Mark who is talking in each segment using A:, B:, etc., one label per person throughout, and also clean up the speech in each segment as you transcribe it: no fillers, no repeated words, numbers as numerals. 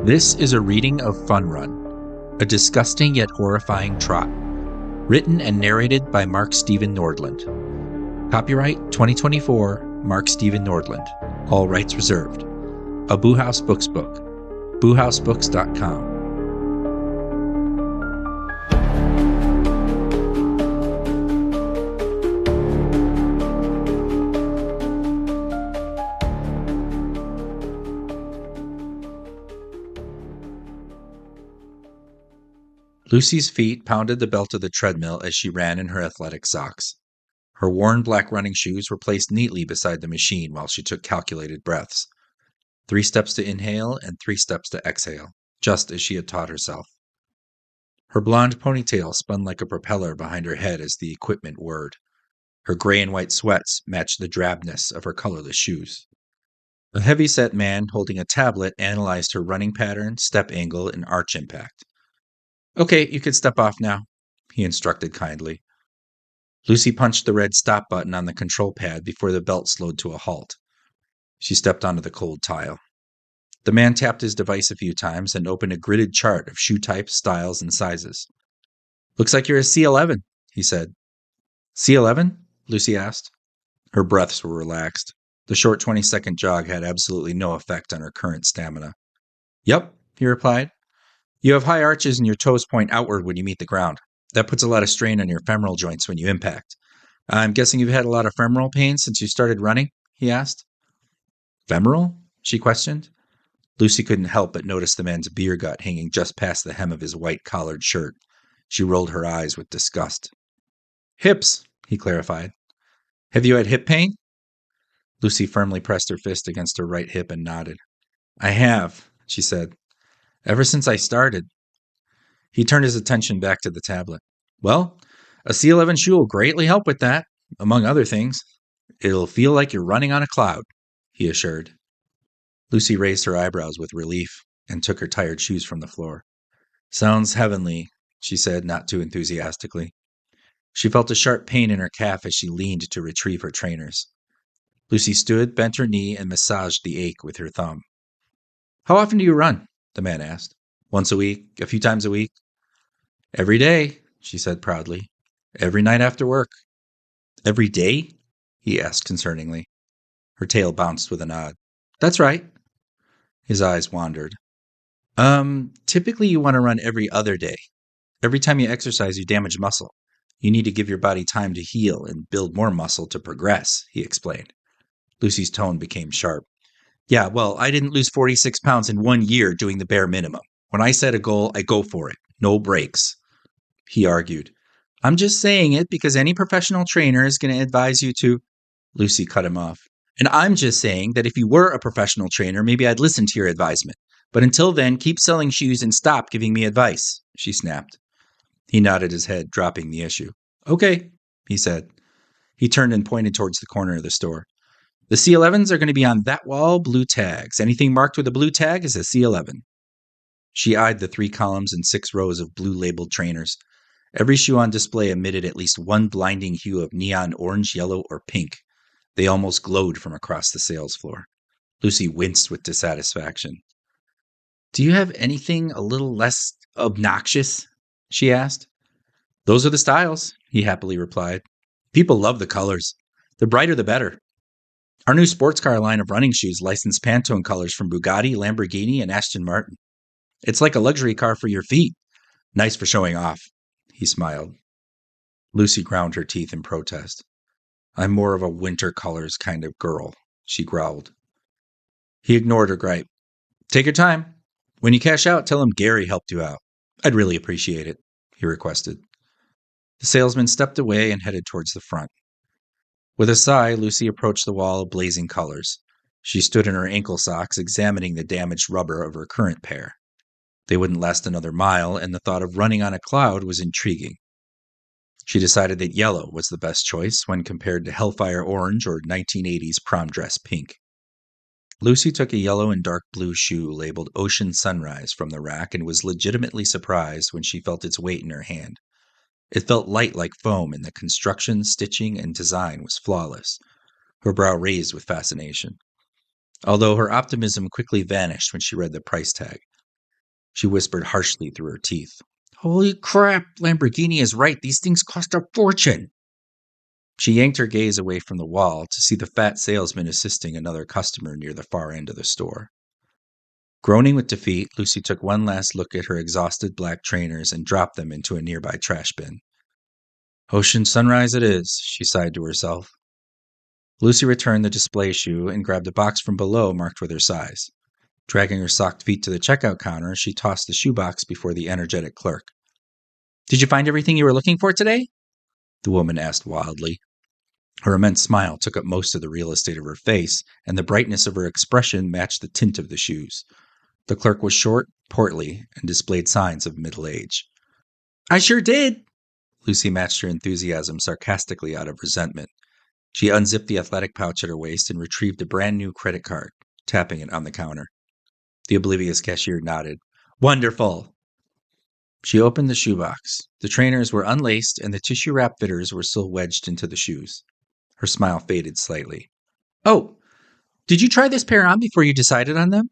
A: This is a reading of Fun Run, a disgusting yet horrifying trot, written and narrated by Mark Steven Nordlund. Copyright 2024, Mark Steven Nordlund. All rights reserved. A Boohouse Books book. BoohouseBooks.com. Lucy's feet pounded the belt of the treadmill as she ran in her athletic socks. Her worn black running shoes were placed neatly beside the machine while she took calculated breaths. 3 steps to inhale and 3 steps to exhale, just as she had taught herself. Her blonde ponytail spun like a propeller behind her head as the equipment whirred. Her gray and white sweats matched the drabness of her colorless shoes. A heavy-set man holding a tablet analyzed her running pattern, step angle, and arch impact. "Okay, you can step off now," he instructed kindly. Lucy punched the red stop button on the control pad before the belt slowed to a halt. She stepped onto the cold tile. The man tapped his device a few times and opened a gridded chart of shoe types, styles, and sizes. "Looks like you're a C11, he said. "C11? Lucy asked. Her breaths were relaxed. The short 20-second jog had absolutely no effect on her current stamina. "Yep," he replied. "You have high arches and your toes point outward when you meet the ground. That puts a lot of strain on your femoral joints when you impact. I'm guessing you've had a lot of femoral pain since you started running?" he asked. "Femoral?" she questioned. Lucy couldn't help but notice the man's beer gut hanging just past the hem of his white collared shirt. She rolled her eyes with disgust. "Hips," he clarified. "Have you had hip pain?" Lucy firmly pressed her fist against her right hip and nodded. "I have," she said. "Ever since I started." He turned his attention back to the tablet. "Well, a C11 shoe will greatly help with that, among other things. It'll feel like you're running on a cloud," he assured. Lucy raised her eyebrows with relief and took her tired shoes from the floor. "Sounds heavenly," she said, not too enthusiastically. She felt a sharp pain in her calf as she leaned to retrieve her trainers. Lucy stood, bent her knee, and massaged the ache with her thumb. "How often do you run?" the man asked. "Once a week? A few times a week?" "Every day," she said proudly. "Every night after work." "Every day?" he asked concerningly. Her tail bounced with a nod. "That's right." His eyes wandered. Typically you want to run every other day. Every time you exercise, you damage muscle. You need to give your body time to heal and build more muscle to progress, he explained. Lucy's tone became sharp. "Yeah, well, I didn't lose 46 pounds in 1 year doing the bare minimum. When I set a goal, I go for it. No breaks." He argued. "I'm just saying it because any professional trainer is going to advise you to—" Lucy cut him off. "And I'm just saying that if you were a professional trainer, maybe I'd listen to your advisement. But until then, keep selling shoes and stop giving me advice," she snapped. He nodded his head, dropping the issue. "Okay," he said. He turned and pointed towards the corner of the store. "The C11s are going to be on that wall, blue tags. Anything marked with a blue tag is a C11. She eyed the 3 columns and 6 rows of blue-labeled trainers. Every shoe on display emitted at least one blinding hue of neon orange, yellow, or pink. They almost glowed from across the sales floor. Lucy winced with dissatisfaction. "Do you have anything a little less obnoxious?" she asked. "Those are the styles," he happily replied. "People love the colors. The brighter the better. Our new sports car line of running shoes license Pantone colors from Bugatti, Lamborghini, and Aston Martin. It's like a luxury car for your feet. Nice for showing off," he smiled. Lucy ground her teeth in protest. "I'm more of a winter colors kind of girl," she growled. He ignored her gripe. "Take your time. When you cash out, tell him Gary helped you out. I'd really appreciate it," he requested. The salesman stepped away and headed towards the front. With a sigh, Lucy approached the wall of blazing colors. She stood in her ankle socks, examining the damaged rubber of her current pair. They wouldn't last another mile, and the thought of running on a cloud was intriguing. She decided that yellow was the best choice when compared to Hellfire Orange or 1980s prom dress pink. Lucy took a yellow and dark blue shoe labeled Ocean Sunrise from the rack and was legitimately surprised when she felt its weight in her hand. It felt light like foam, and the construction, stitching, and design was flawless. Her brow raised with fascination. Although her optimism quickly vanished when she read the price tag. She whispered harshly through her teeth. Holy crap, Lamborghini is right. These things cost a fortune. She yanked her gaze away from the wall to see the fat salesman assisting another customer near the far end of the store. Groaning with defeat, Lucy took one last look at her exhausted black trainers and dropped them into a nearby trash bin. Ocean sunrise it is, she sighed to herself. Lucy returned the display shoe and grabbed a box from below marked with her size. Dragging her socked feet to the checkout counter, she tossed the shoebox before the energetic clerk. Did you find everything you were looking for today? The woman asked wildly. Her immense smile took up most of the real estate of her face, and the brightness of her expression matched the tint of the shoes. The clerk was short, portly, and displayed signs of middle age. I sure did! Lucy matched her enthusiasm sarcastically out of resentment. She unzipped the athletic pouch at her waist and retrieved a brand new credit card, tapping it on the counter. The oblivious cashier nodded. Wonderful! She opened the shoebox. The trainers were unlaced and the tissue-wrap fitters were still wedged into the shoes. Her smile faded slightly. Oh, did you try this pair on before you decided on them?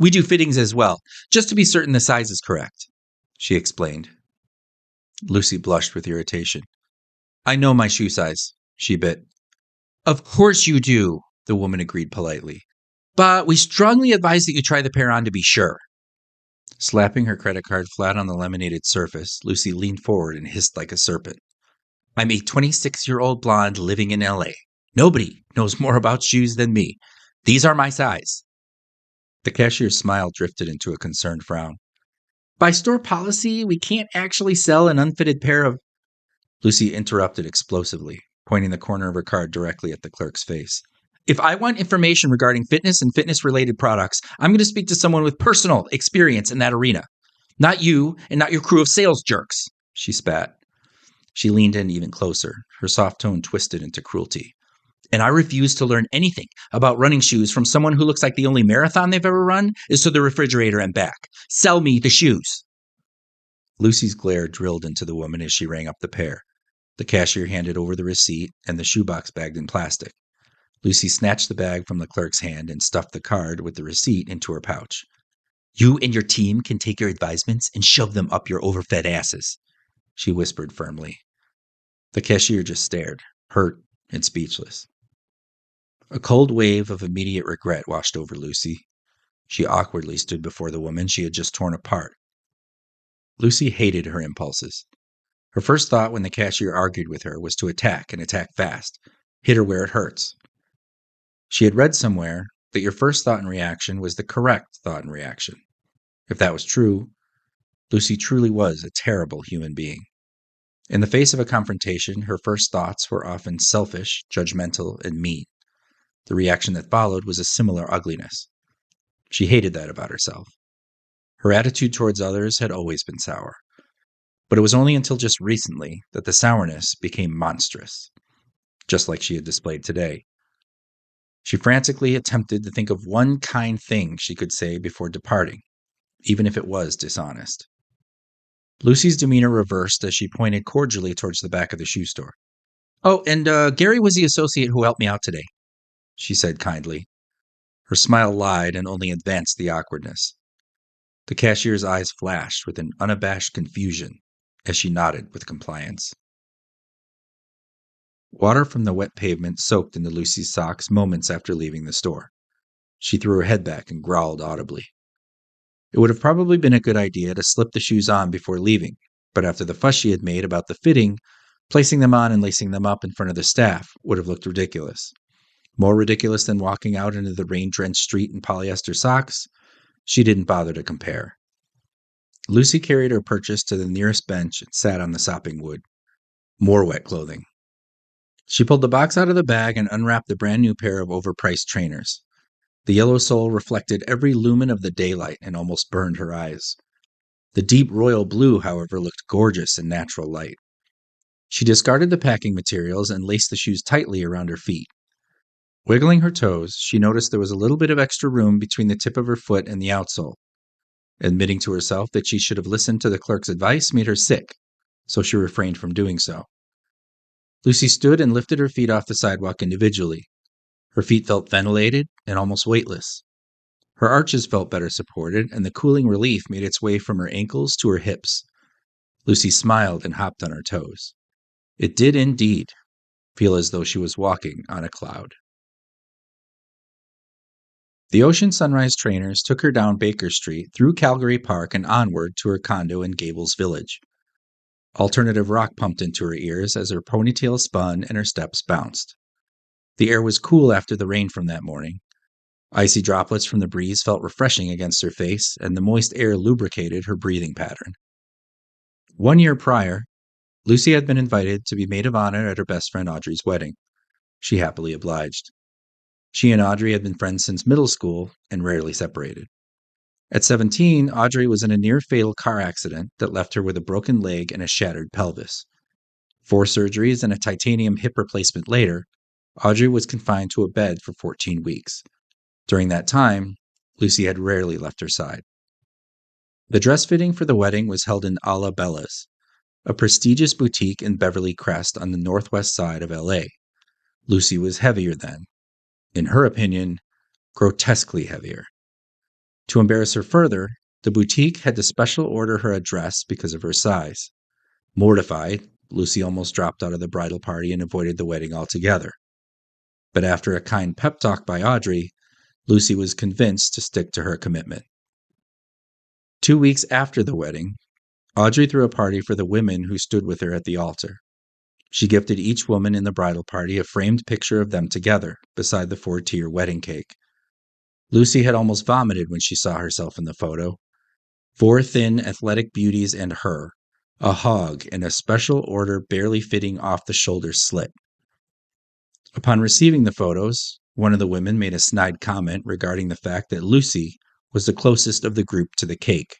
A: We do fittings as well, just to be certain the size is correct, she explained. Lucy blushed with irritation. I know my shoe size, she bit. Of course you do, the woman agreed politely. But we strongly advise that you try the pair on to be sure. Slapping her credit card flat on the laminated surface, Lucy leaned forward and hissed like a serpent. I'm a 26-year-old blonde living in L.A. Nobody knows more about shoes than me. These are my size. The cashier's smile drifted into a concerned frown. By store policy, we can't actually sell an unfitted pair of... Lucy interrupted explosively, pointing the corner of her card directly at the clerk's face. If I want information regarding fitness and fitness-related products, I'm going to speak to someone with personal experience in that arena. Not you and not your crew of sales jerks, she spat. She leaned in even closer, her soft tone twisted into cruelty. And I refuse to learn anything about running shoes from someone who looks like the only marathon they've ever run is to the refrigerator and back. Sell me the shoes. Lucy's glare drilled into the woman as she rang up the pair. The cashier handed over the receipt and the shoebox bagged in plastic. Lucy snatched the bag from the clerk's hand and stuffed the card with the receipt into her pouch. You and your team can take your advisements and shove them up your overfed asses, she whispered firmly. The cashier just stared, hurt and speechless. A cold wave of immediate regret washed over Lucy. She awkwardly stood before the woman she had just torn apart. Lucy hated her impulses. Her first thought when the cashier argued with her was to attack and attack fast, hit her where it hurts. She had read somewhere that your first thought and reaction was the correct thought and reaction. If that was true, Lucy truly was a terrible human being. In the face of a confrontation, her first thoughts were often selfish, judgmental, and mean. The reaction that followed was a similar ugliness. She hated that about herself. Her attitude towards others had always been sour. But it was only until just recently that the sourness became monstrous, just like she had displayed today. She frantically attempted to think of one kind thing she could say before departing, even if it was dishonest. Lucy's demeanor reversed as she pointed cordially towards the back of the shoe store. Oh, and Gary was the associate who helped me out today, she said kindly. Her smile lied and only advanced the awkwardness. The cashier's eyes flashed with an unabashed confusion as she nodded with compliance. Water from the wet pavement soaked into Lucy's socks moments after leaving the store. She threw her head back and growled audibly. It would have probably been a good idea to slip the shoes on before leaving, but after the fuss she had made about the fitting, placing them on and lacing them up in front of the staff would have looked ridiculous. More ridiculous than walking out into the rain-drenched street in polyester socks? She didn't bother to compare. Lucy carried her purchase to the nearest bench and sat on the sopping wood. More wet clothing. She pulled the box out of the bag and unwrapped the brand new pair of overpriced trainers. The yellow sole reflected every lumen of the daylight and almost burned her eyes. The deep royal blue, however, looked gorgeous in natural light. She discarded the packing materials and laced the shoes tightly around her feet. Wiggling her toes, she noticed there was a little bit of extra room between the tip of her foot and the outsole. Admitting to herself that she should have listened to the clerk's advice made her sick, so she refrained from doing so. Lucy stood and lifted her feet off the sidewalk individually. Her feet felt ventilated and almost weightless. Her arches felt better supported, and the cooling relief made its way from her ankles to her hips. Lucy smiled and hopped on her toes. It did indeed feel as though she was walking on a cloud. The Ocean Sunrise trainers took her down Baker Street, through Calgary Park, and onward to her condo in Gables Village. Alternative rock pumped into her ears as her ponytail spun and her steps bounced. The air was cool after the rain from that morning. Icy droplets from the breeze felt refreshing against her face, and the moist air lubricated her breathing pattern. 1 year prior, Lucy had been invited to be maid of honor at her best friend Audrey's wedding. She happily obliged. She and Audrey had been friends since middle school and rarely separated. At 17, Audrey was in a near-fatal car accident that left her with a broken leg and a shattered pelvis. 4 surgeries and a titanium hip replacement later, Audrey was confined to a bed for 14 weeks. During that time, Lucy had rarely left her side. The dress fitting for the wedding was held in Alla Bella's, a prestigious boutique in Beverly Crest on the northwest side of LA. Lucy was heavier then. In her opinion, grotesquely heavier. To embarrass her further, the boutique had to special order her a dress because of her size. Mortified, Lucy almost dropped out of the bridal party and avoided the wedding altogether. But after a kind pep talk by Audrey, Lucy was convinced to stick to her commitment. 2 weeks after the wedding, Audrey threw a party for the women who stood with her at the altar. She gifted each woman in the bridal party a framed picture of them together beside the 4-tier wedding cake. Lucy had almost vomited when she saw herself in the photo. 4 thin, athletic beauties and her, a hog in a special order barely fitting off the shoulder slit. Upon receiving the photos, one of the women made a snide comment regarding the fact that Lucy was the closest of the group to the cake.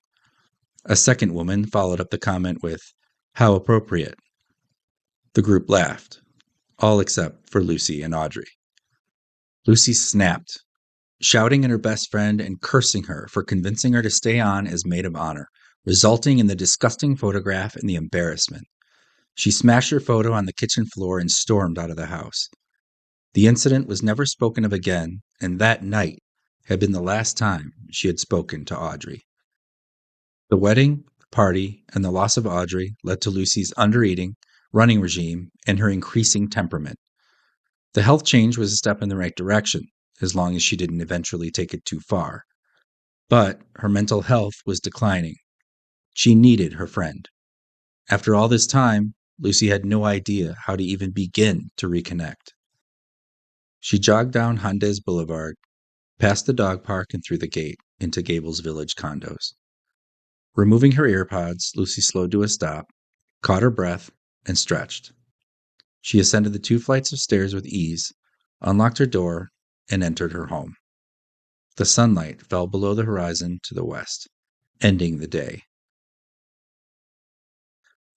A: A second woman followed up the comment with, "How appropriate." The group laughed, all except for Lucy and Audrey. Lucy snapped, shouting at her best friend and cursing her for convincing her to stay on as maid of honor, resulting in the disgusting photograph and the embarrassment. She smashed her photo on the kitchen floor and stormed out of the house. The incident was never spoken of again, and that night had been the last time she had spoken to Audrey. The wedding, party, and the loss of Audrey led to Lucy's undereating, running regime, and her increasing temperament. The health change was a step in the right direction, as long as she didn't eventually take it too far. But her mental health was declining. She needed her friend. After all this time, Lucy had no idea how to even begin to reconnect. She jogged down Hyundai Boulevard, past the dog park and through the gate into Gables Village condos. Removing her earpods, Lucy slowed to a stop, caught her breath, and stretched. She ascended the 2 flights of stairs with ease, unlocked her door, and entered her home. The sunlight fell below the horizon to the west, ending the day.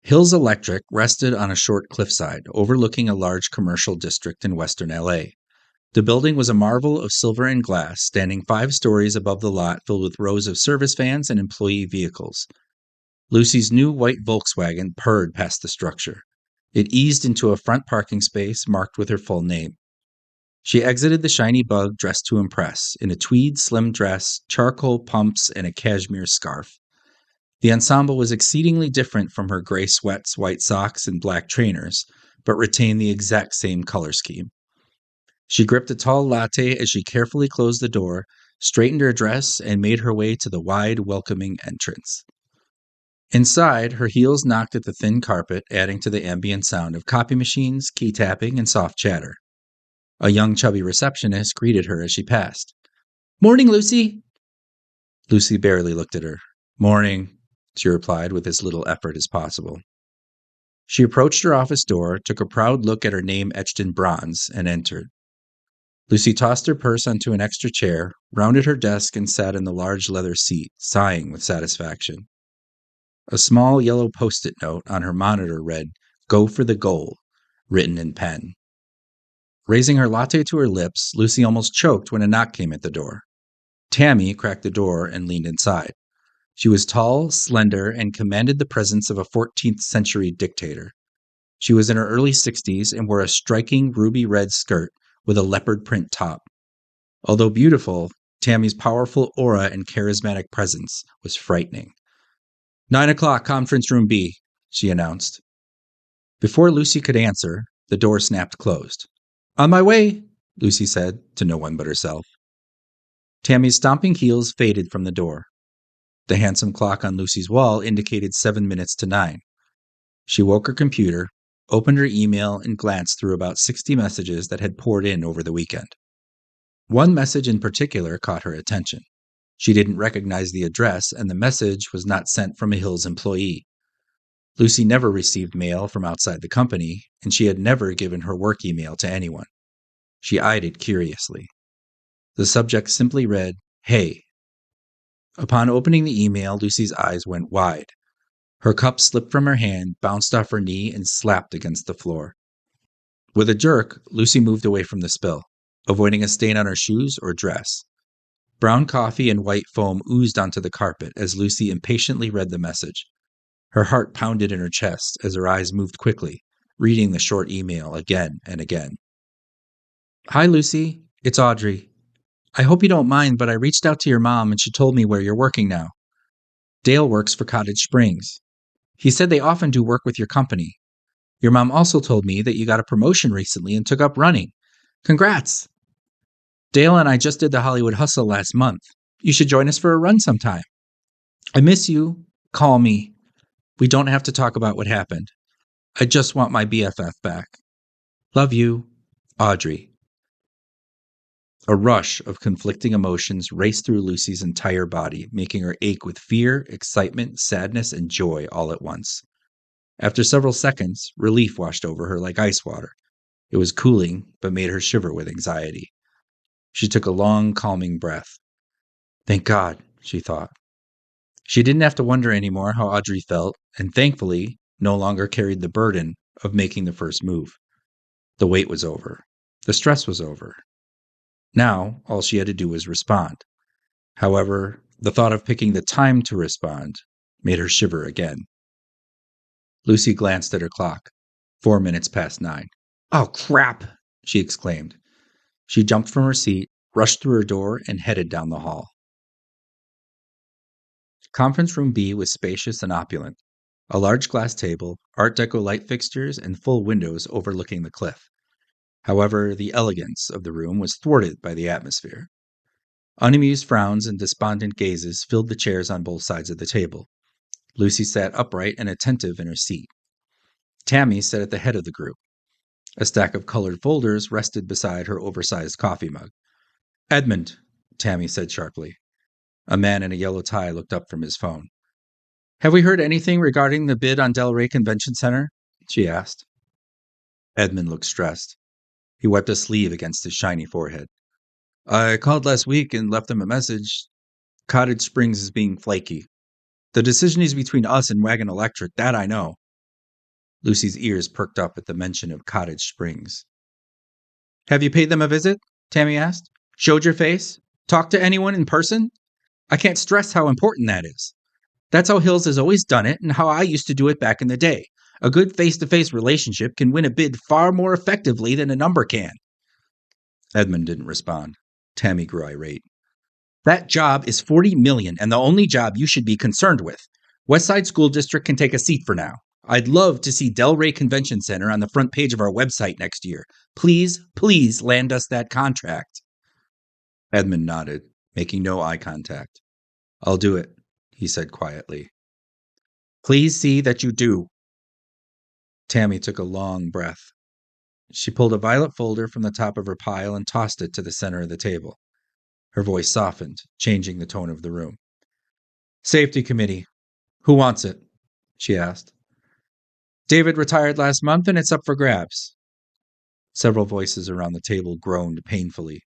A: Hills Electric rested on a short cliffside overlooking a large commercial district in western LA. The building was a marvel of silver and glass, standing 5 stories above the lot filled with rows of service vans and employee vehicles. Lucy's new white Volkswagen purred past the structure. It eased into a front parking space marked with her full name. She exited the shiny bug dressed to impress, in a tweed slim dress, charcoal pumps, and a cashmere scarf. The ensemble was exceedingly different from her gray sweats, white socks, and black trainers, but retained the exact same color scheme. She gripped a tall latte as she carefully closed the door, straightened her dress, and made her way to the wide, welcoming entrance. Inside, her heels knocked at the thin carpet, adding to the ambient sound of copy machines, key tapping, and soft chatter. A young, chubby receptionist greeted her as she passed. "Morning, Lucy!" Lucy barely looked at her. "Morning," she replied with as little effort as possible. She approached her office door, took a proud look at her name etched in bronze, and entered. Lucy tossed her purse onto an extra chair, rounded her desk, and sat in the large leather seat, sighing with satisfaction. A small yellow post-it note on her monitor read, "Go for the goal," written in pen. Raising her latte to her lips, Lucy almost choked when a knock came at the door. Tammy cracked the door and leaned inside. She was tall, slender, and commanded the presence of a 14th-century dictator. She was in her early 60s and wore a striking ruby red skirt with a leopard print top. Although beautiful, Tammy's powerful aura and charismatic presence was frightening. 9 o'clock, conference room B, she announced. Before Lucy could answer, the door snapped closed. On my way, Lucy said, to no one but herself. Tammy's stomping heels faded from the door. The handsome clock on Lucy's wall indicated 7 minutes to 9. She woke her computer, opened her email, and glanced through about 60 messages that had poured in over the weekend. One message in particular caught her attention. She didn't recognize the address, and the message was not sent from a Hills employee. Lucy never received mail from outside the company, and she had never given her work email to anyone. She eyed it curiously. The subject simply read, Hey. Upon opening the email, Lucy's eyes went wide. Her cup slipped from her hand, bounced off her knee, and slapped against the floor. With a jerk, Lucy moved away from the spill, avoiding a stain on her shoes or dress. Brown coffee and white foam oozed onto the carpet as Lucy impatiently read the message. Her heart pounded in her chest as her eyes moved quickly, reading the short email again and again. Hi, Lucy. It's Audrey. I hope you don't mind, but I reached out to your mom and she told me where you're working now. Dale works for Cottage Springs. He said they often do work with your company. Your mom also told me that you got a promotion recently and took up running. Congrats! Dale and I just did the Hollywood Hustle last month. You should join us for a run sometime. I miss you. Call me. We don't have to talk about what happened. I just want my BFF back. Love you, Audrey. A rush of conflicting emotions raced through Lucy's entire body, making her ache with fear, excitement, sadness, and joy all at once. After several seconds, relief washed over her like ice water. It was cooling, but made her shiver with anxiety. She took a long, calming breath. Thank God, she thought. She didn't have to wonder anymore how Audrey felt, and thankfully, no longer carried the burden of making the first move. The wait was over. The stress was over. Now, all she had to do was respond. However, the thought of picking the time to respond made her shiver again. Lucy glanced at her clock. 4 minutes past 9. Oh, crap! She exclaimed. She jumped from her seat, rushed through her door, and headed down the hall. Conference room B was spacious and opulent. A large glass table, Art Deco light fixtures, and full windows overlooking the cliff. However, the elegance of the room was thwarted by the atmosphere. Unamused frowns and despondent gazes filled the chairs on both sides of the table. Lucy sat upright and attentive in her seat. Tammy sat at the head of the group. A stack of colored folders rested beside her oversized coffee mug. Edmund, Tammy said sharply. A man in a yellow tie looked up from his phone. Have we heard anything regarding the bid on Del Rey Convention Center? She asked. Edmund looked stressed. He wiped a sleeve against his shiny forehead. I called last week and left them a message. Cottage Springs is being flaky. The decision is between us and Wagon Electric, that I know. Lucy's ears perked up at the mention of Cottage Springs. Have you paid them a visit? Tammy asked. Showed your face? Talked to anyone in person? I can't stress how important that is. That's how Hills has always done it and how I used to do it back in the day. A good face-to-face relationship can win a bid far more effectively than a number can. Edmund didn't respond. Tammy grew irate. That job is $40 million and the only job you should be concerned with. Westside School District can take a seat for now. I'd love to see Del Rey Convention Center on the front page of our website next year. Please, please land us that contract. Edmund nodded, making no eye contact. I'll do it, he said quietly. Please see that you do. Tammy took a long breath. She pulled a violet folder from the top of her pile and tossed it to the center of the table. Her voice softened, changing the tone of the room. Safety Committee. Who wants it? She asked. David retired last month and it's up for grabs. Several voices around the table groaned painfully.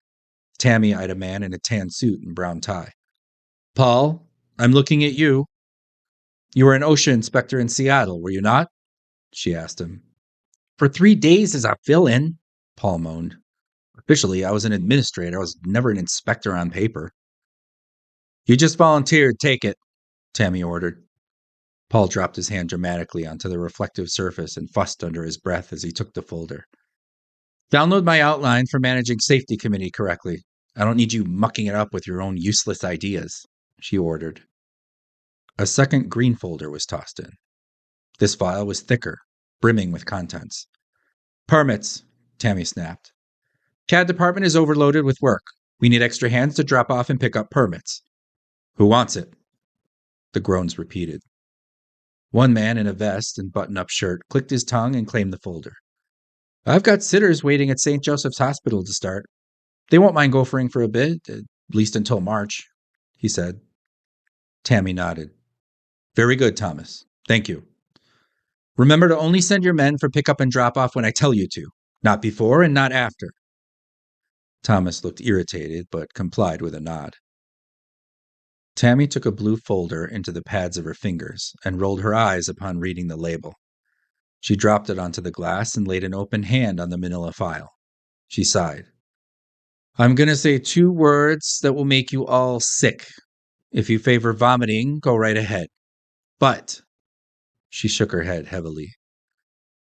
A: Tammy eyed a man in a tan suit and brown tie. Paul, I'm looking at you. You were an OSHA inspector in Seattle, were you not? She asked him. For 3 days as a fill-in, Paul moaned. Officially, I was an administrator. I was never an inspector on paper. You just volunteered, take it, Tammy ordered. Paul dropped his hand dramatically onto the reflective surface and fussed under his breath as he took the folder. Download my outline for managing safety committee correctly. I don't need you mucking it up with your own useless ideas, she ordered. A second green folder was tossed in. This file was thicker, brimming with contents. Permits, Tammy snapped. CAD department is overloaded with work. We need extra hands to drop off and pick up permits. Who wants it? The groans repeated. One man in a vest and button-up shirt clicked his tongue and claimed the folder. I've got sitters waiting at St. Joseph's Hospital to start. They won't mind gophering for a bit, at least until March, he said. Tammy nodded. Very good, Thomas. Thank you. Remember to only send your men for pickup and drop-off when I tell you to, not before and not after. Thomas looked irritated, but complied with a nod. Tammy took a blue folder into the pads of her fingers and rolled her eyes upon reading the label. She dropped it onto the glass and laid an open hand on the manila file. She sighed. I'm going to say 2 words that will make you all sick. If you favor vomiting, go right ahead. But, she shook her head heavily,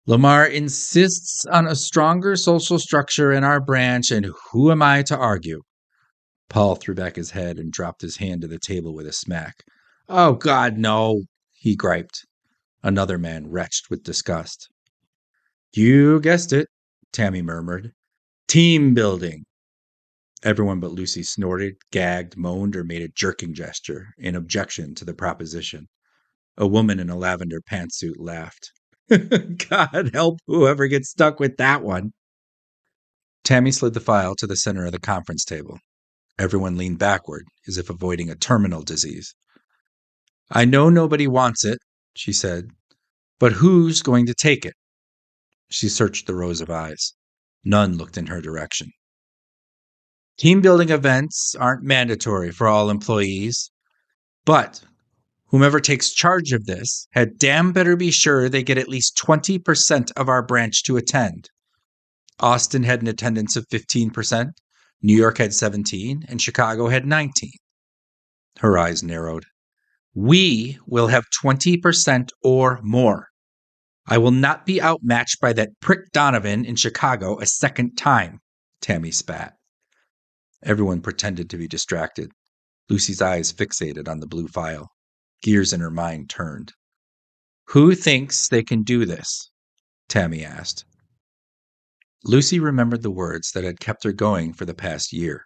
A: Lamar insists on a stronger social structure in our branch, and who am I to argue? Paul threw back his head and dropped his hand to the table with a smack. Oh, God, no, he griped. Another man retched with disgust. You guessed it, Tammy murmured. Team building. Everyone but Lucy snorted, gagged, moaned, or made a jerking gesture in objection to the proposition. A woman in a lavender pantsuit laughed. God help whoever gets stuck with that one. Tammy slid the file to the center of the conference table. Everyone leaned backward, as if avoiding a terminal disease. I know nobody wants it, she said, but who's going to take it? She searched the rows of eyes. None looked in her direction. Team-building events aren't mandatory for all employees, but whomever takes charge of this had damn better be sure they get at least 20% of our branch to attend. Austin had an attendance of 15%, New York had 17%, and Chicago had 19%. Her eyes narrowed. We will have 20% or more. I will not be outmatched by that prick Donovan in Chicago a second time, Tammy spat. Everyone pretended to be distracted. Lucy's eyes fixated on the blue file. Gears in her mind turned. Who thinks they can do this? Tammy asked. Lucy remembered the words that had kept her going for the past year.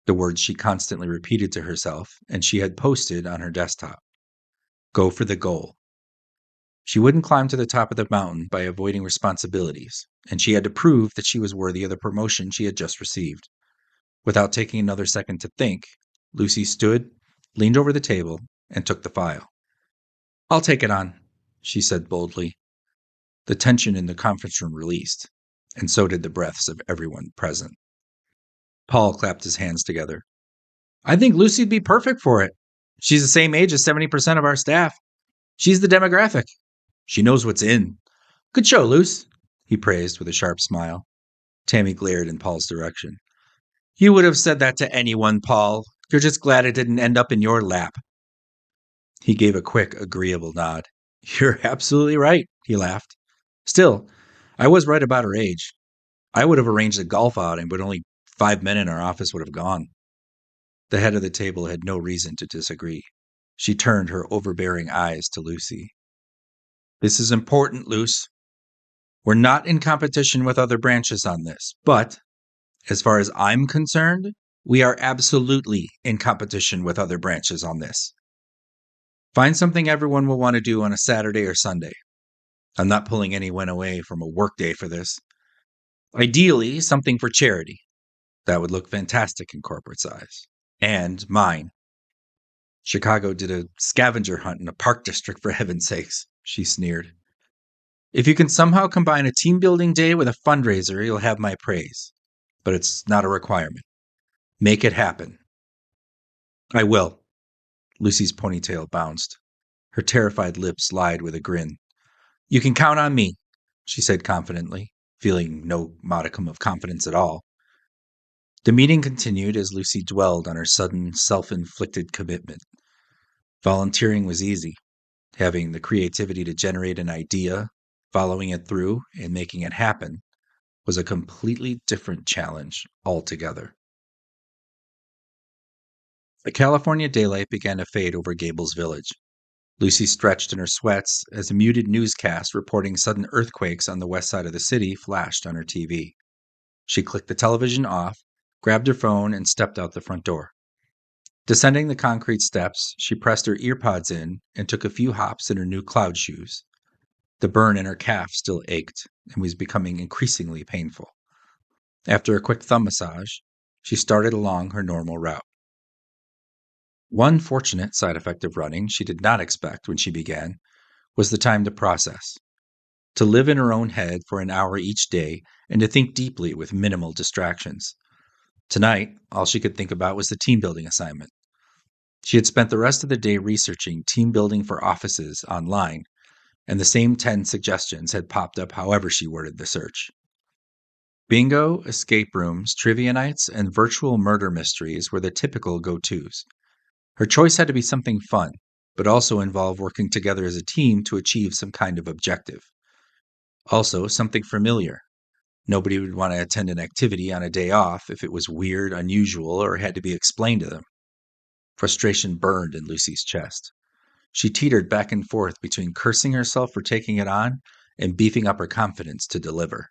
A: The words she constantly repeated to herself and she had posted on her desktop. Go for the goal. She wouldn't climb to the top of the mountain by avoiding responsibilities, and she had to prove that she was worthy of the promotion she had just received. Without taking another second to think, Lucy stood, leaned over the table, and took the file. I'll take it on, she said boldly. The tension in the conference room released, and so did the breaths of everyone present. Paul clapped his hands together. I think Lucy'd be perfect for it. She's the same age as 70% of our staff. She's the demographic. She knows what's in. Good show, Luce, he praised with a sharp smile. Tammy glared in Paul's direction. You would have said that to anyone, Paul. You're just glad it didn't end up in your lap. He gave a quick, agreeable nod. You're absolutely right, he laughed. Still, I was right about her age. I would have arranged a golf outing, but only 5 men in our office would have gone. The head of the table had no reason to disagree. She turned her overbearing eyes to Lucy. This is important, Luce. We're not in competition with other branches on this, but as far as I'm concerned, we are absolutely in competition with other branches on this. Find something everyone will want to do on a Saturday or Sunday. I'm not pulling anyone away from a workday for this. Ideally, something for charity. That would look fantastic in corporate size. And mine. Chicago did a scavenger hunt in a park district, for heaven's sakes, she sneered. If you can somehow combine a team-building day with a fundraiser, you'll have my praise. But it's not a requirement. Make it happen. I will. Lucy's ponytail bounced. Her terrified lips lied with a grin. You can count on me, she said confidently, feeling no modicum of confidence at all. The meeting continued as Lucy dwelled on her sudden, self-inflicted commitment. Volunteering was easy. Having the creativity to generate an idea, following it through, and making it happen was a completely different challenge altogether. The California daylight began to fade over Gables Village. Lucy stretched in her sweats as a muted newscast reporting sudden earthquakes on the west side of the city flashed on her TV. She clicked the television off, grabbed her phone, and stepped out the front door. Descending the concrete steps, she pressed her earpods in and took a few hops in her new cloud shoes. The burn in her calf still ached and was becoming increasingly painful. After a quick thumb massage, she started along her normal route. One fortunate side effect of running she did not expect when she began was the time to process. To live in her own head for an hour each day and to think deeply with minimal distractions. Tonight, all she could think about was the team building assignment. She had spent the rest of the day researching team building for offices online, and the same 10 suggestions had popped up however she worded the search. Bingo, escape rooms, trivia nights, and virtual murder mysteries were the typical go-tos. Her choice had to be something fun, but also involve working together as a team to achieve some kind of objective. Also, something familiar. Nobody would want to attend an activity on a day off if it was weird, unusual, or had to be explained to them. Frustration burned in Lucy's chest. She teetered back and forth between cursing herself for taking it on and beefing up her confidence to deliver.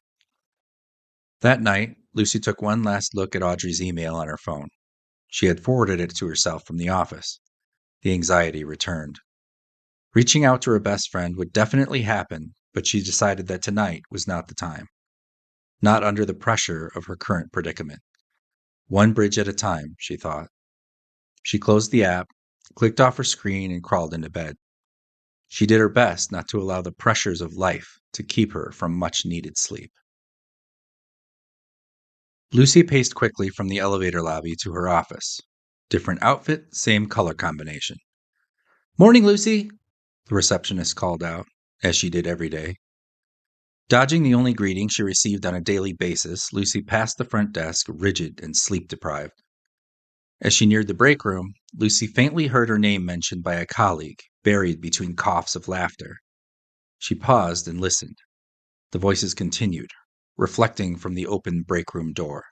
A: That night, Lucy took one last look at Audrey's email on her phone. She had forwarded it to herself from the office. The anxiety returned. Reaching out to her best friend would definitely happen, but she decided that tonight was not the time. Not under the pressure of her current predicament. One bridge at a time, she thought. She closed the app, clicked off her screen, and crawled into bed. She did her best not to allow the pressures of life to keep her from much-needed sleep. Lucy paced quickly from the elevator lobby to her office. Different outfit, same color combination. "Morning, Lucy," the receptionist called out, as she did every day. Dodging the only greeting she received on a daily basis, Lucy passed the front desk, rigid and sleep-deprived. As she neared the break room, Lucy faintly heard her name mentioned by a colleague, buried between coughs of laughter. She paused and listened. The voices continued, reflecting from the open break room door.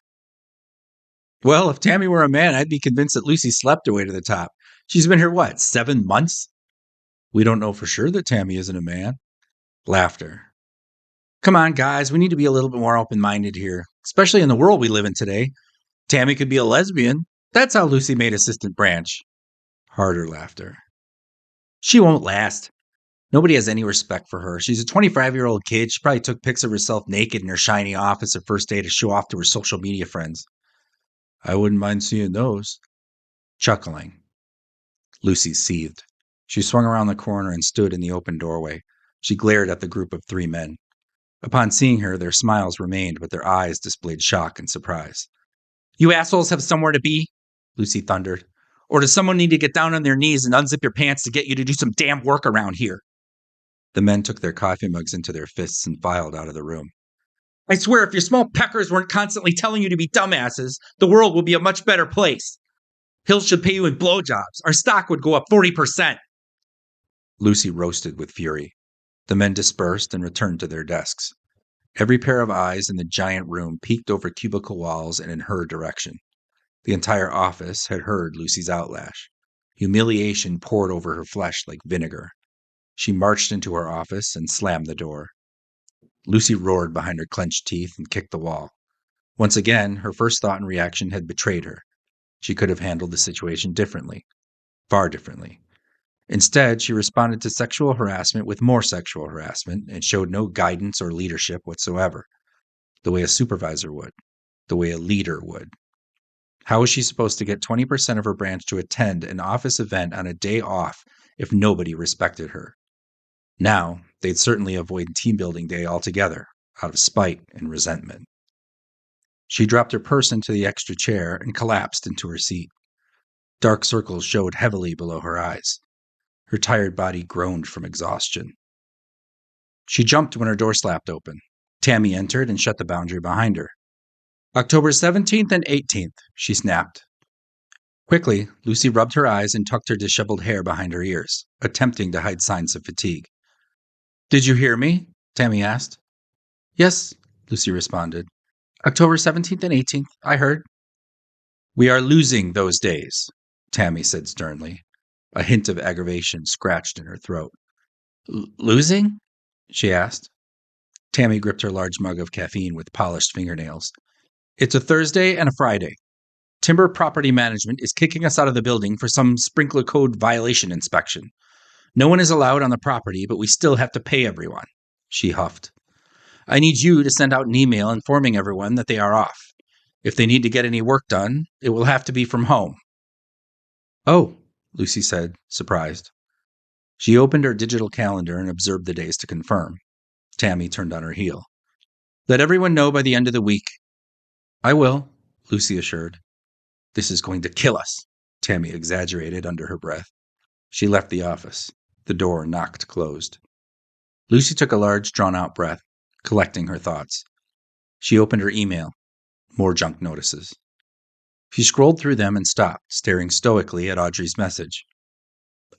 A: "Well, if Tammy were a man, I'd be convinced that Lucy slept her way to the top. She's been here, 7 months? We don't know for sure that Tammy isn't a man." Laughter. "Come on, guys, we need to be a little bit more open-minded here, especially in the world we live in today. Tammy could be a lesbian. That's how Lucy made Assistant Branch." Harder laughter. "She won't last. Nobody has any respect for her. She's a 25-year-old kid. She probably took pics of herself naked in her shiny office her first day to show off to her social media friends." "I wouldn't mind seeing those." Chuckling. Lucy seethed. She swung around the corner and stood in the open doorway. She glared at the group of 3 men. Upon seeing her, their smiles remained, but their eyes displayed shock and surprise. "You assholes have somewhere to be?" Lucy thundered. "Or does someone need to get down on their knees and unzip your pants to get you to do some damn work around here?" The men took their coffee mugs into their fists and filed out of the room. "I swear if your small peckers weren't constantly telling you to be dumbasses, the world would be a much better place. Hills should pay you in blowjobs. Our stock would go up 40%. Lucy roasted with fury. The men dispersed and returned to their desks. Every pair of eyes in the giant room peeked over cubicle walls and in her direction. The entire office had heard Lucy's outlash. Humiliation poured over her flesh like vinegar. She marched into her office and slammed the door. Lucy roared behind her clenched teeth and kicked the wall. Once again, her first thought and reaction had betrayed her. She could have handled the situation differently. Far differently. Instead, she responded to sexual harassment with more sexual harassment and showed no guidance or leadership whatsoever. The way a supervisor would. The way a leader would. How was she supposed to get 20% of her branch to attend an office event on a day off if nobody respected her? Now, they'd certainly avoid team building day altogether, out of spite and resentment. She dropped her purse into the extra chair and collapsed into her seat. Dark circles showed heavily below her eyes. Her tired body groaned from exhaustion. She jumped when her door slapped open. Tammy entered and shut the boundary behind her. "October 17th and 18th, she snapped. Quickly, Lucy rubbed her eyes and tucked her disheveled hair behind her ears, attempting to hide signs of fatigue. "Did you hear me?" Tammy asked. "Yes," Lucy responded. "October 17th and 18th, I heard." "We are losing those days." Tammy said sternly. A hint of aggravation scratched in her throat. Losing? She asked. Tammy gripped her large mug of caffeine with polished fingernails. It's a Thursday and a Friday. Timber Property Management is kicking us out of the building for some sprinkler code violation inspection. No one is allowed on the property, but we still have to pay everyone, she huffed. I need you to send out an email informing everyone that they are off. If they need to get any work done, it will have to be from home. Oh, Lucy said, surprised. She opened her digital calendar and observed the days to confirm. Tammy turned on her heel. Let everyone know by the end of the week. I will, Lucy assured. This is going to kill us, Tammy exaggerated under her breath. She left the office. The door knocked closed. Lucy took a large, drawn-out breath, collecting her thoughts. She opened her email. More junk notices. She scrolled through them and stopped, staring stoically at Audrey's message.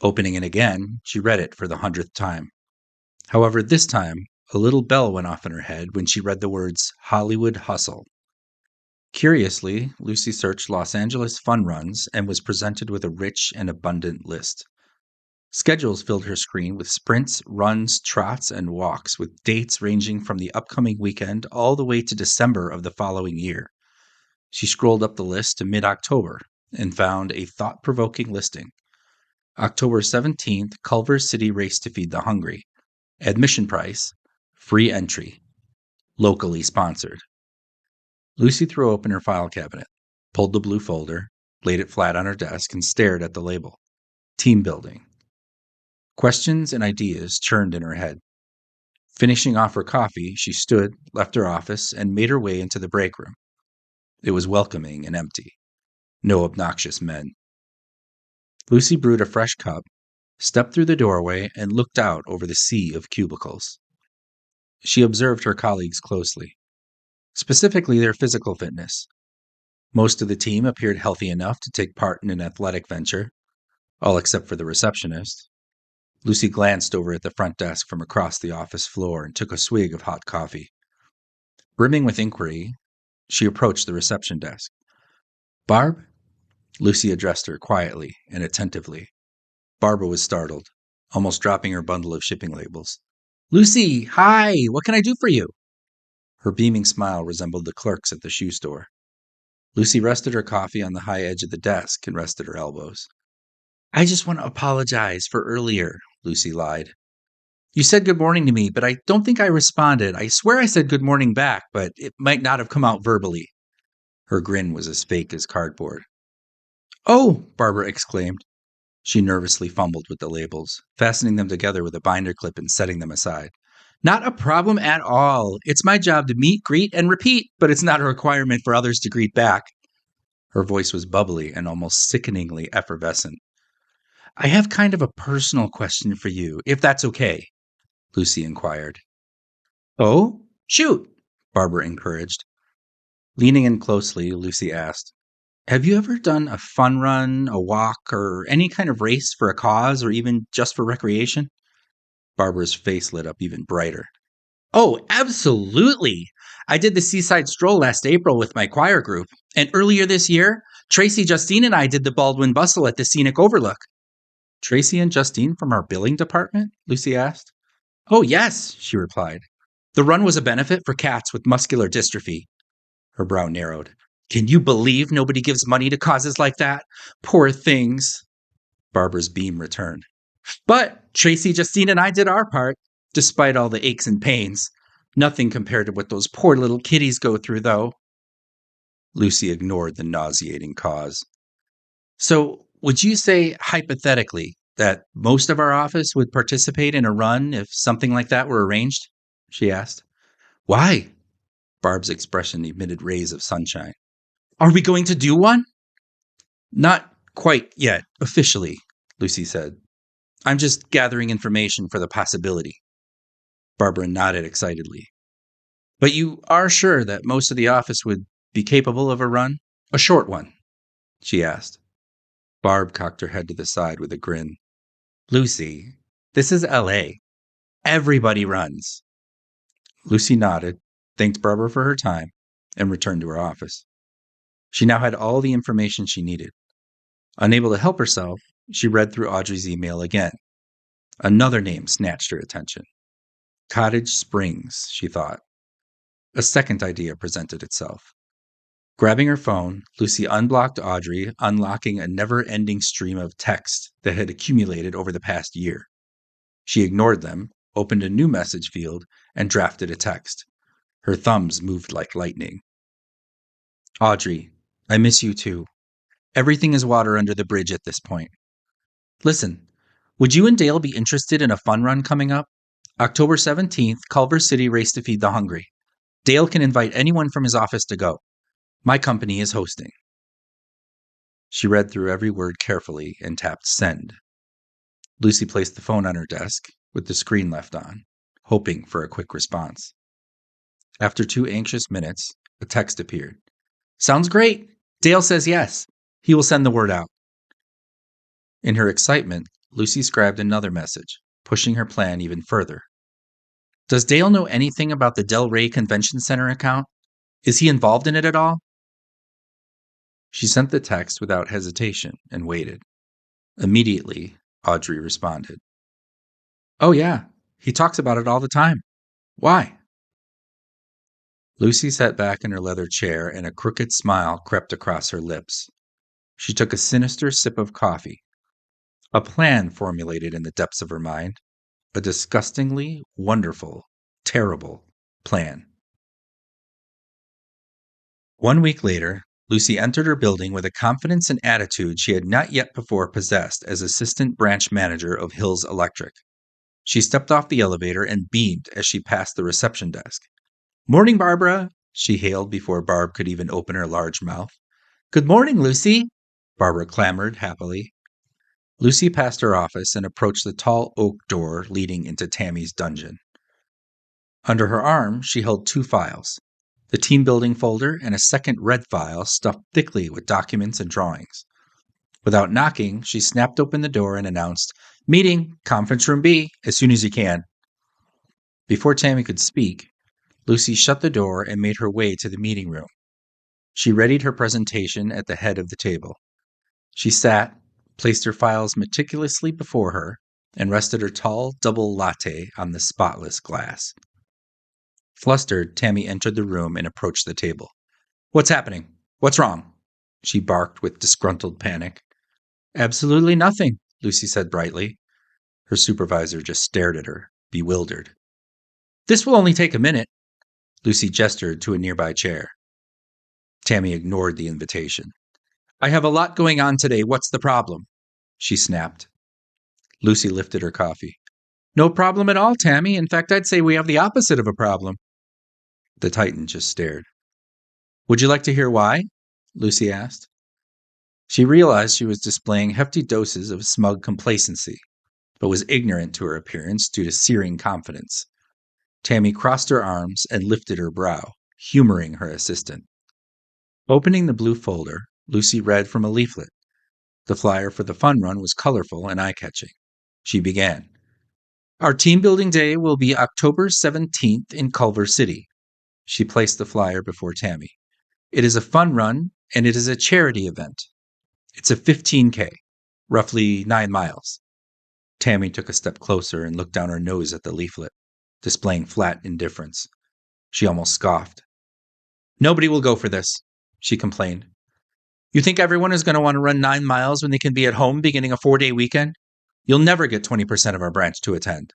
A: Opening it again, she read it for the 100th time. However, this time, a little bell went off in her head when she read the words Hollywood Hustle. Curiously, Lucy searched Los Angeles fun runs and was presented with a rich and abundant list. Schedules filled her screen with sprints, runs, trots, and walks, with dates ranging from the upcoming weekend all the way to December of the following year. She scrolled up the list to mid-October and found a thought-provoking listing. October 17th, Culver City Race to Feed the Hungry. Admission price, free entry. Locally sponsored. Lucy threw open her file cabinet, pulled the blue folder, laid it flat on her desk, and stared at the label. Team building. Questions and ideas churned in her head. Finishing off her coffee, she stood, left her office, and made her way into the break room. It was welcoming and empty. No obnoxious men. Lucy brewed a fresh cup, stepped through the doorway, and looked out over the sea of cubicles. She observed her colleagues closely, specifically their physical fitness. Most of the team appeared healthy enough to take part in an athletic venture, all except for the receptionist. Lucy glanced over at the front desk from across the office floor and took a swig of hot coffee. Brimming with inquiry, she approached the reception desk. Barb? Lucy addressed her quietly and attentively. Barbara was startled, almost dropping her bundle of shipping labels. Lucy, hi! What can I do for you? Her beaming smile resembled the clerk's at the shoe store. Lucy rested her coffee on the high edge of the desk and rested her elbows. I just want to apologize for earlier, Lucy lied. You said good morning to me, but I don't think I responded. I swear I said good morning back, but it might not have come out verbally. Her grin was as fake as cardboard. Oh, Barbara exclaimed. She nervously fumbled with the labels, fastening them together with a binder clip and setting them aside. Not a problem at all. It's my job to meet, greet, and repeat, but it's not a requirement for others to greet back. Her voice was bubbly and almost sickeningly effervescent. I have kind of a personal question for you, if that's okay, Lucy inquired. Oh? Shoot, Barbara encouraged. Leaning in closely, Lucy asked, have you ever done a fun run, a walk, or any kind of race for a cause or even just for recreation? Barbara's face lit up even brighter. Oh, absolutely! I did the Seaside Stroll last April with my choir group, and earlier this year, Tracy, Justine, and I did the Baldwin Bustle at the Scenic Overlook. Tracy and Justine from our billing department? Lucy asked. Oh, yes, she replied. The run was a benefit for cats with muscular dystrophy. Her brow narrowed. Can you believe nobody gives money to causes like that? Poor things. Barbara's beam returned. But Tracy, Justine, and I did our part, despite all the aches and pains. Nothing compared to what those poor little kitties go through, though. Lucy ignored the nauseating cause. So, would you say, hypothetically, that most of our office would participate in a run if something like that were arranged? She asked. Why? Barb's expression emitted rays of sunshine. Are we going to do one? Not quite yet, officially, Lucy said. I'm just gathering information for the possibility. Barbara nodded excitedly. But you are sure that most of the office would be capable of a run? A short one? She asked. Barb cocked her head to the side with a grin. Lucy, this is L.A. Everybody runs. Lucy nodded, thanked Barbara for her time, and returned to her office. She now had all the information she needed. Unable to help herself, she read through Audrey's email again. Another name snatched her attention. Cottage Springs, she thought. A second idea presented itself. Grabbing her phone, Lucy unblocked Audrey, unlocking a never-ending stream of text that had accumulated over the past year. She ignored them, opened a new message field, and drafted a text. Her thumbs moved like lightning. Audrey, I miss you too. Everything is water under the bridge at this point. Listen, would you and Dale be interested in a fun run coming up? October 17th, Culver City Race to Feed the Hungry. Dale can invite anyone from his office to go. My company is hosting. She read through every word carefully and tapped send. Lucy placed the phone on her desk, with the screen left on, hoping for a quick response. After 2 anxious minutes, a text appeared. Sounds great. Dale says yes. He will send the word out. In her excitement, Lucy scribed another message, pushing her plan even further. Does Dale know anything about the Del Rey Convention Center account? Is he involved in it at all? She sent the text without hesitation and waited. Immediately, Audrey responded. Oh yeah, he talks about it all the time. Why? Lucy sat back in her leather chair and a crooked smile crept across her lips. She took a sinister sip of coffee. A plan formulated in the depths of her mind. A disgustingly wonderful, terrible plan. 1 week later, Lucy entered her building with a confidence and attitude she had not yet before possessed as assistant branch manager of Hills Electric. She stepped off the elevator and beamed as she passed the reception desk. Morning, Barbara, she hailed before Barb could even open her large mouth. Good morning, Lucy, Barbara clamored happily. Lucy passed her office and approached the tall oak door leading into Tammy's dungeon. Under her arm, she held 2 files, the team building folder and a second red file stuffed thickly with documents and drawings. Without knocking, she snapped open the door and announced, Meeting, conference room B, as soon as you can. Before Tammy could speak, Lucy shut the door and made her way to the meeting room. She readied her presentation at the head of the table. She sat, placed her files meticulously before her, and rested her tall double latte on the spotless glass. Flustered, Tammy entered the room and approached the table. What's happening? What's wrong? She barked with disgruntled panic. Absolutely nothing, Lucy said brightly. Her supervisor just stared at her, bewildered. This will only take a minute. Lucy gestured to a nearby chair. Tammy ignored the invitation. I have a lot going on today. What's the problem? She snapped. Lucy lifted her coffee. No problem at all, Tammy. In fact, I'd say we have the opposite of a problem. The Titan just stared. Would you like to hear why? Lucy asked. She realized she was displaying hefty doses of smug complacency, but was ignorant to her appearance due to searing confidence. Tammy crossed her arms and lifted her brow, humoring her assistant. Opening the blue folder, Lucy read from a leaflet. The flyer for the fun run was colorful and eye-catching. She began. Our team building day will be October 17th in Culver City. She placed the flyer before Tammy. It is a fun run, and it is a charity event. It's a 15K, roughly 9 miles. Tammy took a step closer and looked down her nose at the leaflet, displaying flat indifference. She almost scoffed. Nobody will go for this, she complained. You think everyone is going to want to run 9 miles when they can be at home beginning a 4-day weekend? You'll never get 20% of our branch to attend.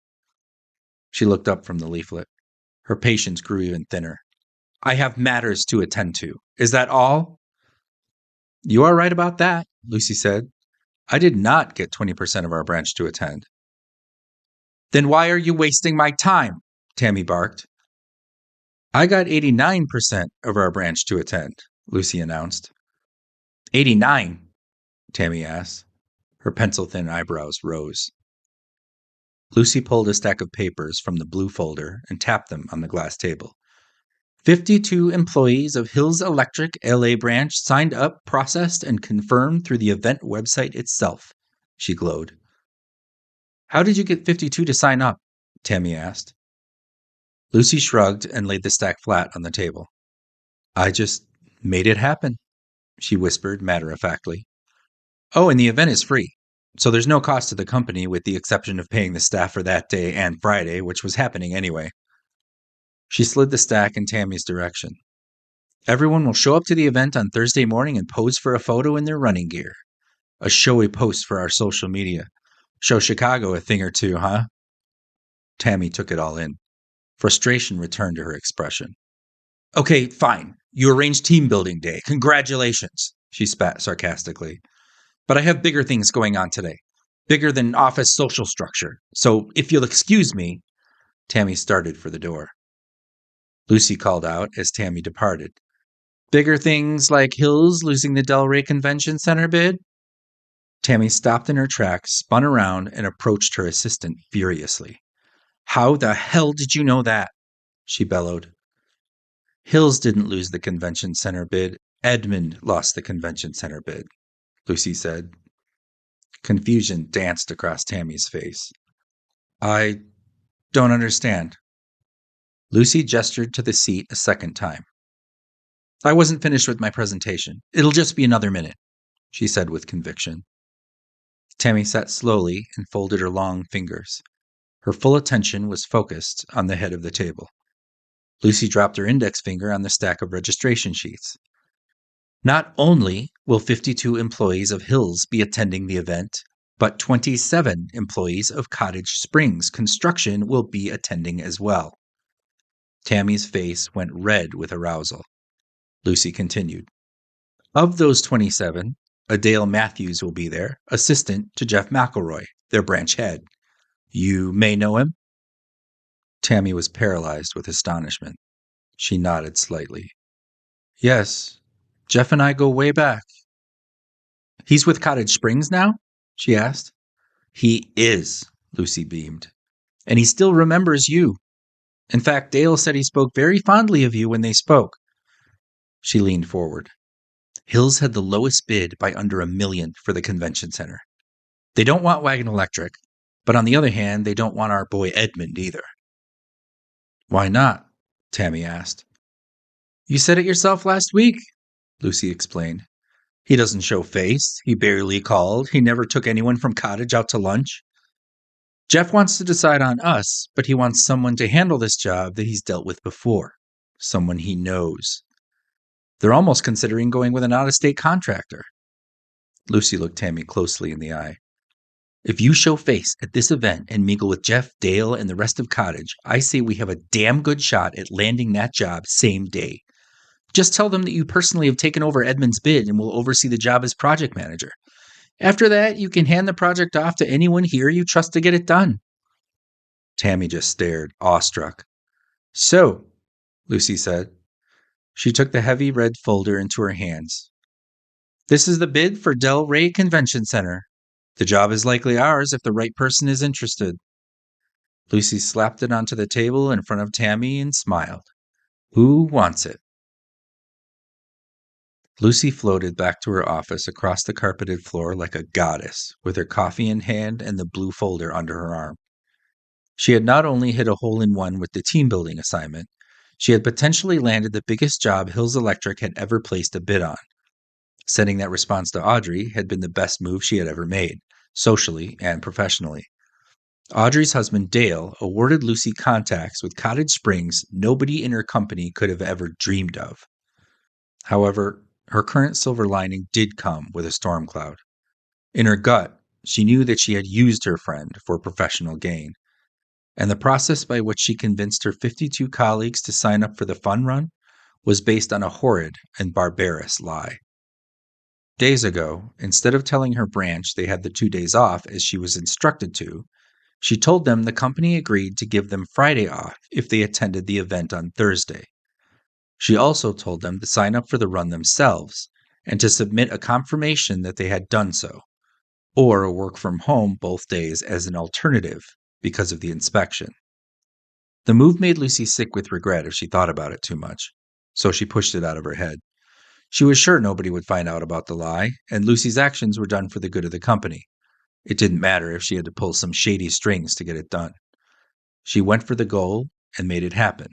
A: She looked up from the leaflet. Her patience grew even thinner. I have matters to attend to. Is that all? You are right about that, Lucy said. I did not get 20% of our branch to attend. Then why are you wasting my time? Tammy barked. I got 89% of our branch to attend, Lucy announced. 89? Tammy asked. Her pencil-thin eyebrows rose. Lucy pulled a stack of papers from the blue folder and tapped them on the glass table. 52 employees of Hills Electric LA branch signed up, processed, and confirmed through the event website itself, she glowed. How did you get 52 to sign up? Tammy asked. Lucy shrugged and laid the stack flat on the table. I just made it happen, she whispered matter-of-factly. Oh, and the event is free. So there's no cost to the company with the exception of paying the staff for that day and Friday, which was happening anyway. She slid the stack in Tammy's direction. Everyone will show up to the event on Thursday morning and pose for a photo in their running gear. A showy post for our social media. Show Chicago a thing or two, huh? Tammy took it all in. Frustration returned to her expression. Okay, fine. You arranged team building day. Congratulations, she spat sarcastically. But I have bigger things going on today. Bigger than office social structure. So if you'll excuse me. Tammy started for the door. Lucy called out as Tammy departed. Bigger things like Hills losing the Delray Convention Center bid? Tammy stopped in her tracks, spun around, and approached her assistant furiously. How the hell did you know that? She bellowed. Hills didn't lose the convention center bid. Edmund lost the convention center bid, Lucy said. Confusion danced across Tammy's face. I don't understand. Lucy gestured to the seat a second time. I wasn't finished with my presentation. It'll just be another minute, she said with conviction. Tammy sat slowly and folded her long fingers. Her full attention was focused on the head of the table. Lucy dropped her index finger on the stack of registration sheets. Not only will 52 employees of Hills be attending the event, but 27 employees of Cottage Springs Construction will be attending as well. Tammy's face went red with arousal. Lucy continued. Of those 27, Adele Matthews will be there, assistant to Jeff McElroy, their branch head. You may know him? Tammy was paralyzed with astonishment. She nodded slightly. Yes, Jeff and I go way back. He's with Cottage Springs now? She asked. He is, Lucy beamed. And he still remembers you. In fact, Dale said he spoke very fondly of you when they spoke. She leaned forward. Hills had the lowest bid by under $1 million for the convention center. They don't want Wagon Electric, but on the other hand, they don't want our boy Edmund either. Why not? Tammy asked. You said it yourself last week, Lucy explained. He doesn't show face. He barely called. He never took anyone from Cottage out to lunch. Jeff wants to decide on us, but he wants someone to handle this job that he's dealt with before. Someone he knows. They're almost considering going with an out-of-state contractor. Lucy looked Tammy closely in the eye. If you show face at this event and mingle with Jeff, Dale, and the rest of Cottage, I say we have a damn good shot at landing that job same day. Just tell them that you personally have taken over Edmund's bid and will oversee the job as project manager. After that, you can hand the project off to anyone here you trust to get it done. Tammy just stared, awestruck. So, Lucy said. She took the heavy red folder into her hands. This is the bid for Del Rey Convention Center. The job is likely ours if the right person is interested. Lucy slapped it onto the table in front of Tammy and smiled. Who wants it? Lucy floated back to her office across the carpeted floor like a goddess, with her coffee in hand and the blue folder under her arm. She had not only hit a hole-in-one with the team-building assignment, she had potentially landed the biggest job Hills Electric had ever placed a bid on. Sending that response to Audrey had been the best move she had ever made, socially and professionally. Audrey's husband, Dale, awarded Lucy contacts with Cottage Springs nobody in her company could have ever dreamed of. However, her current silver lining did come with a storm cloud. In her gut, she knew that she had used her friend for professional gain, and the process by which she convinced her 52 colleagues to sign up for the fun run was based on a horrid and barbarous lie. Days ago, instead of telling her branch they had the 2 days off as she was instructed to, she told them the company agreed to give them Friday off if they attended the event on Thursday. She also told them to sign up for the run themselves and to submit a confirmation that they had done so, or work from home both days as an alternative because of the inspection. The move made Lucy sick with regret if she thought about it too much, so she pushed it out of her head. She was sure nobody would find out about the lie, and Lucy's actions were done for the good of the company. It didn't matter if she had to pull some shady strings to get it done. She went for the goal and made it happen,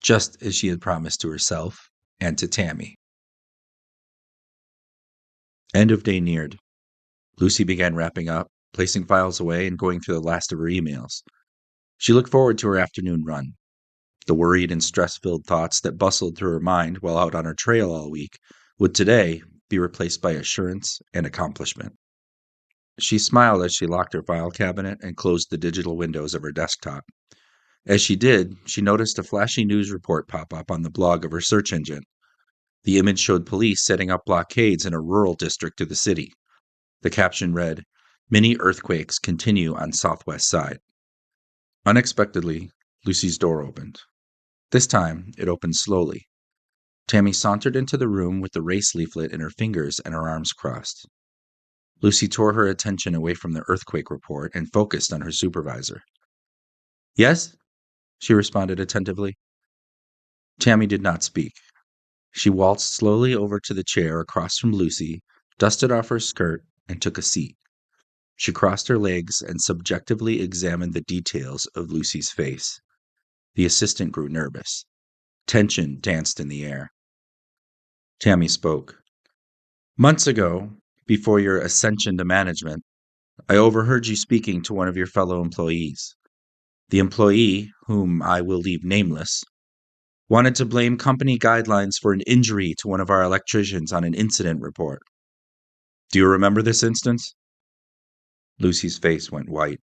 A: just as she had promised to herself and to Tammy. End of day neared. Lucy began wrapping up, placing files away, and going through the last of her emails. She looked forward to her afternoon run. The worried and stress-filled thoughts that bustled through her mind while out on her trail all week would today be replaced by assurance and accomplishment. She smiled as she locked her file cabinet and closed the digital windows of her desktop. As she did, she noticed a flashy news report pop up on the blog of her search engine. The image showed police setting up blockades in a rural district of the city. The caption read, "Mini earthquakes continue on southwest side." Unexpectedly, Lucy's door opened. This time, it opened slowly. Tammy sauntered into the room with the race leaflet in her fingers and her arms crossed. Lucy tore her attention away from the earthquake report and focused on her supervisor. "Yes?" she responded attentively. Tammy did not speak. She waltzed slowly over to the chair across from Lucy, dusted off her skirt, and took a seat. She crossed her legs and subjectively examined the details of Lucy's face. The assistant grew nervous. Tension danced in the air. Tammy spoke. "Months ago, before your ascension to management, I overheard you speaking to one of your fellow employees. The employee, whom I will leave nameless, wanted to blame company guidelines for an injury to one of our electricians on an incident report. Do you remember this instance?" Lucy's face went white.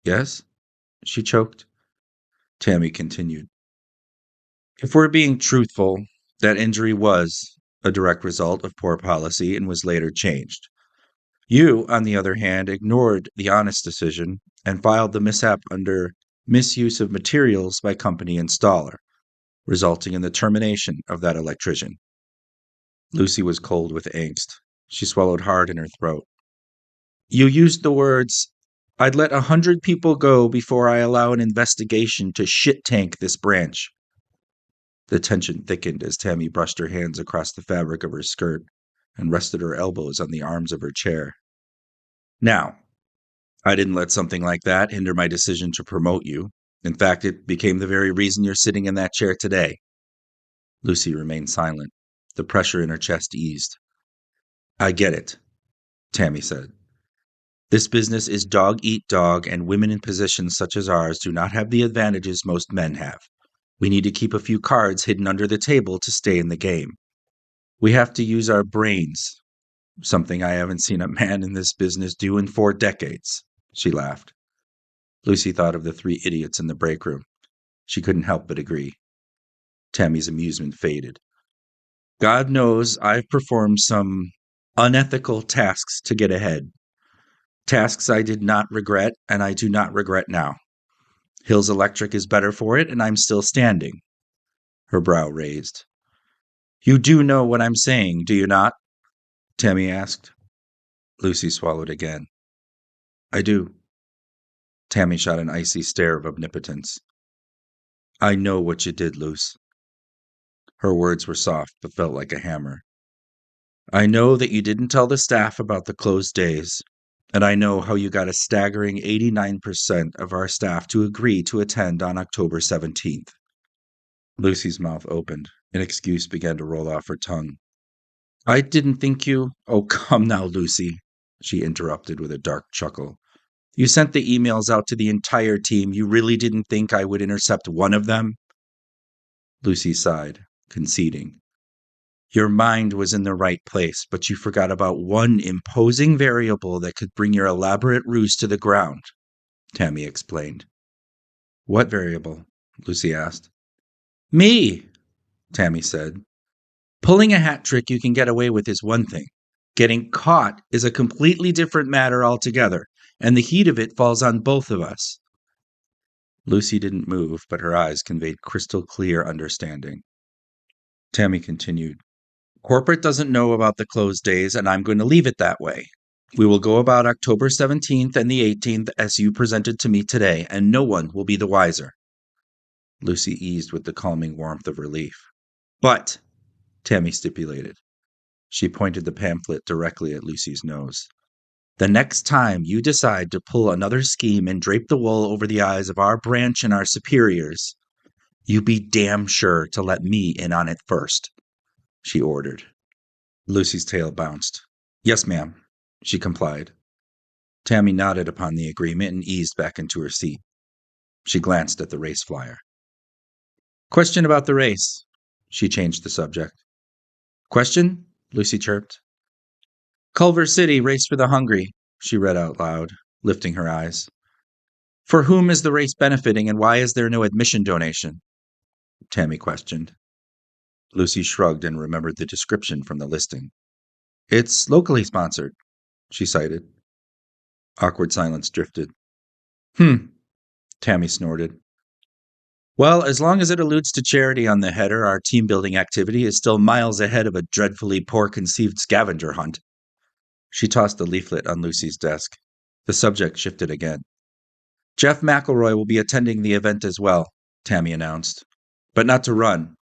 A: "Yes?" she choked. Tammy continued. "If we're being truthful, that injury was a direct result of poor policy and was later changed. You, on the other hand, ignored the honest decision and filed the mishap under misuse of materials by company installer, resulting in the termination of that electrician." Lucy was cold with angst. She swallowed hard in her throat. "You used the words, 'I'd let 100 people go before I allow an investigation to shit-tank this branch.'" The tension thickened as Tammy brushed her hands across the fabric of her skirt and rested her elbows on the arms of her chair. "Now, I didn't let something like that hinder my decision to promote you. In fact, it became the very reason you're sitting in that chair today." Lucy remained silent. The pressure in her chest eased. "I get it," Tammy said. "This business is dog eat dog, and women in positions such as ours do not have the advantages most men have. We need to keep a few cards hidden under the table to stay in the game. We have to use our brains, something I haven't seen a man in this business do in 4 decades. She laughed. Lucy thought of the 3 idiots in the break room. She couldn't help but agree. Tammy's amusement faded. "God knows I've performed some unethical tasks to get ahead. Tasks I did not regret, and I do not regret now. Hills Electric is better for it, and I'm still standing." Her brow raised. "You do know what I'm saying, do you not?" Tammy asked. Lucy swallowed again. "I do." Tammy shot an icy stare of omnipotence. "I know what you did, Luce." Her words were soft, but felt like a hammer. "I know that you didn't tell the staff about the closed days, and I know how you got a staggering 89% of our staff to agree to attend on October 17th. Lucy's mouth opened. An excuse began to roll off her tongue. "I didn't think you—" "Oh, come now, Lucy," she interrupted with a dark chuckle. "You sent the emails out to the entire team. You really didn't think I would intercept one of them?" Lucy sighed, conceding. "Your mind was in the right place, but you forgot about one imposing variable that could bring your elaborate ruse to the ground," Tammy explained. "What variable?" Lucy asked. "Me," Tammy said. "Pulling a hat trick you can get away with is one thing. Getting caught is a completely different matter altogether, and the heat of it falls on both of us." Lucy didn't move, but her eyes conveyed crystal clear understanding. Tammy continued. "Corporate doesn't know about the closed days, and I'm going to leave it that way. We will go about October 17th and the 18th as you presented to me today, and no one will be the wiser." Lucy eased with the calming warmth of relief. "But," Tammy stipulated. She pointed the pamphlet directly at Lucy's nose. "The next time you decide to pull another scheme and drape the wool over the eyes of our branch and our superiors, you be damn sure to let me in on it first," she ordered. Lucy's tail bounced. "Yes, ma'am." She complied. Tammy nodded upon the agreement and eased back into her seat. She glanced at the race flyer. Question about the race. She changed the subject. Question? Lucy chirped. Culver City Race for the Hungry, she read out loud, lifting her eyes. For whom is the race benefiting and why is there no admission donation? Tammy questioned. Lucy shrugged and remembered the description from the listing. It's locally sponsored, she cited. Awkward silence drifted. Tammy snorted. Well, as long as it alludes to charity on the header, our team-building activity is still miles ahead of a dreadfully poor-conceived scavenger hunt. She tossed the leaflet on Lucy's desk. The subject shifted again. Jeff McElroy will be attending the event as well, Tammy announced. But not to run.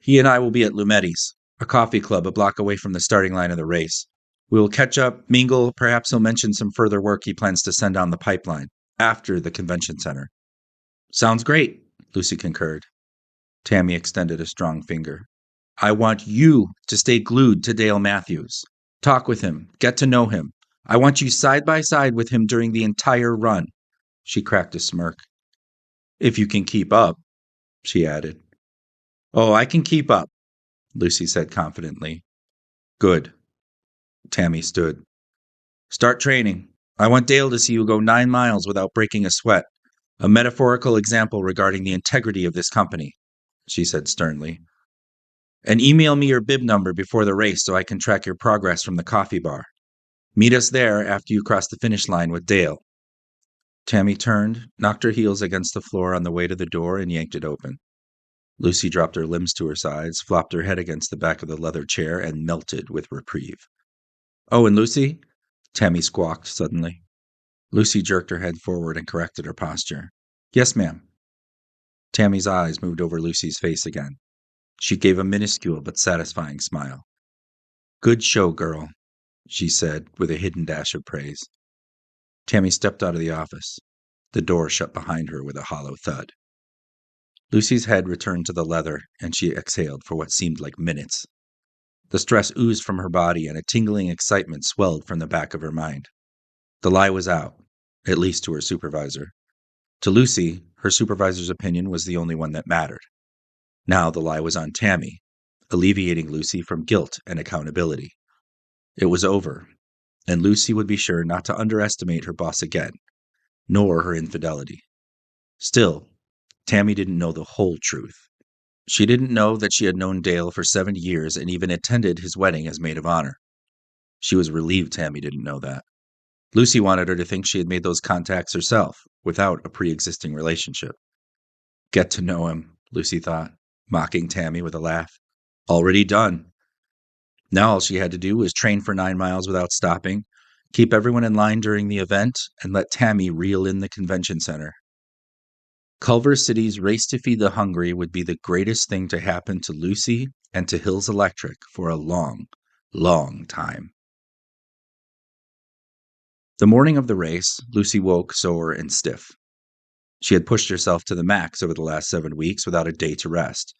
A: He and I will be at Lumetti's, a coffee club a block away from the starting line of the race. We will catch up, mingle, perhaps he'll mention some further work he plans to send down the pipeline, after the convention center. Sounds great, Lucy concurred. Tammy extended a strong finger. I want you to stay glued to Dale Matthews. Talk with him, get to know him. I want you side by side with him during the entire run. She cracked a smirk. If you can keep up, she added. Oh, I can keep up, Lucy said confidently. Good. Tammy stood. Start training. I want Dale to see you go 9 miles without breaking a sweat. A metaphorical example regarding the integrity of this company, she said sternly. And email me your bib number before the race so I can track your progress from the coffee bar. Meet us there after you cross the finish line with Dale. Tammy turned, knocked her heels against the floor on the way to the door, and yanked it open. Lucy dropped her limbs to her sides, flopped her head against the back of the leather chair, and melted with reprieve. Oh, and Lucy? Tammy squawked suddenly. Lucy jerked her head forward and corrected her posture. Yes, ma'am. Tammy's eyes moved over Lucy's face again. She gave a minuscule but satisfying smile. Good show, girl, she said with a hidden dash of praise. Tammy stepped out of the office. The door shut behind her with a hollow thud. Lucy's head returned to the leather, and she exhaled for what seemed like minutes. The stress oozed from her body, and a tingling excitement swelled from the back of her mind. The lie was out, at least to her supervisor. To Lucy, her supervisor's opinion was the only one that mattered. Now the lie was on Tammy, alleviating Lucy from guilt and accountability. It was over, and Lucy would be sure not to underestimate her boss again, nor her infidelity. Still, Tammy didn't know the whole truth. She didn't know that she had known Dale for 7 years and even attended his wedding as maid of honor. She was relieved Tammy didn't know that. Lucy wanted her to think she had made those contacts herself, without a pre-existing relationship. Get to know him, Lucy thought, mocking Tammy with a laugh. Already done. Now all she had to do was train for 9 miles without stopping, keep everyone in line during the event, and let Tammy reel in the convention center. Culver City's Race to Feed the Hungry would be the greatest thing to happen to Lucy and to Hills Electric for a long, long time. The morning of the race, Lucy woke sore and stiff. She had pushed herself to the max over the last 7 weeks without a day to rest.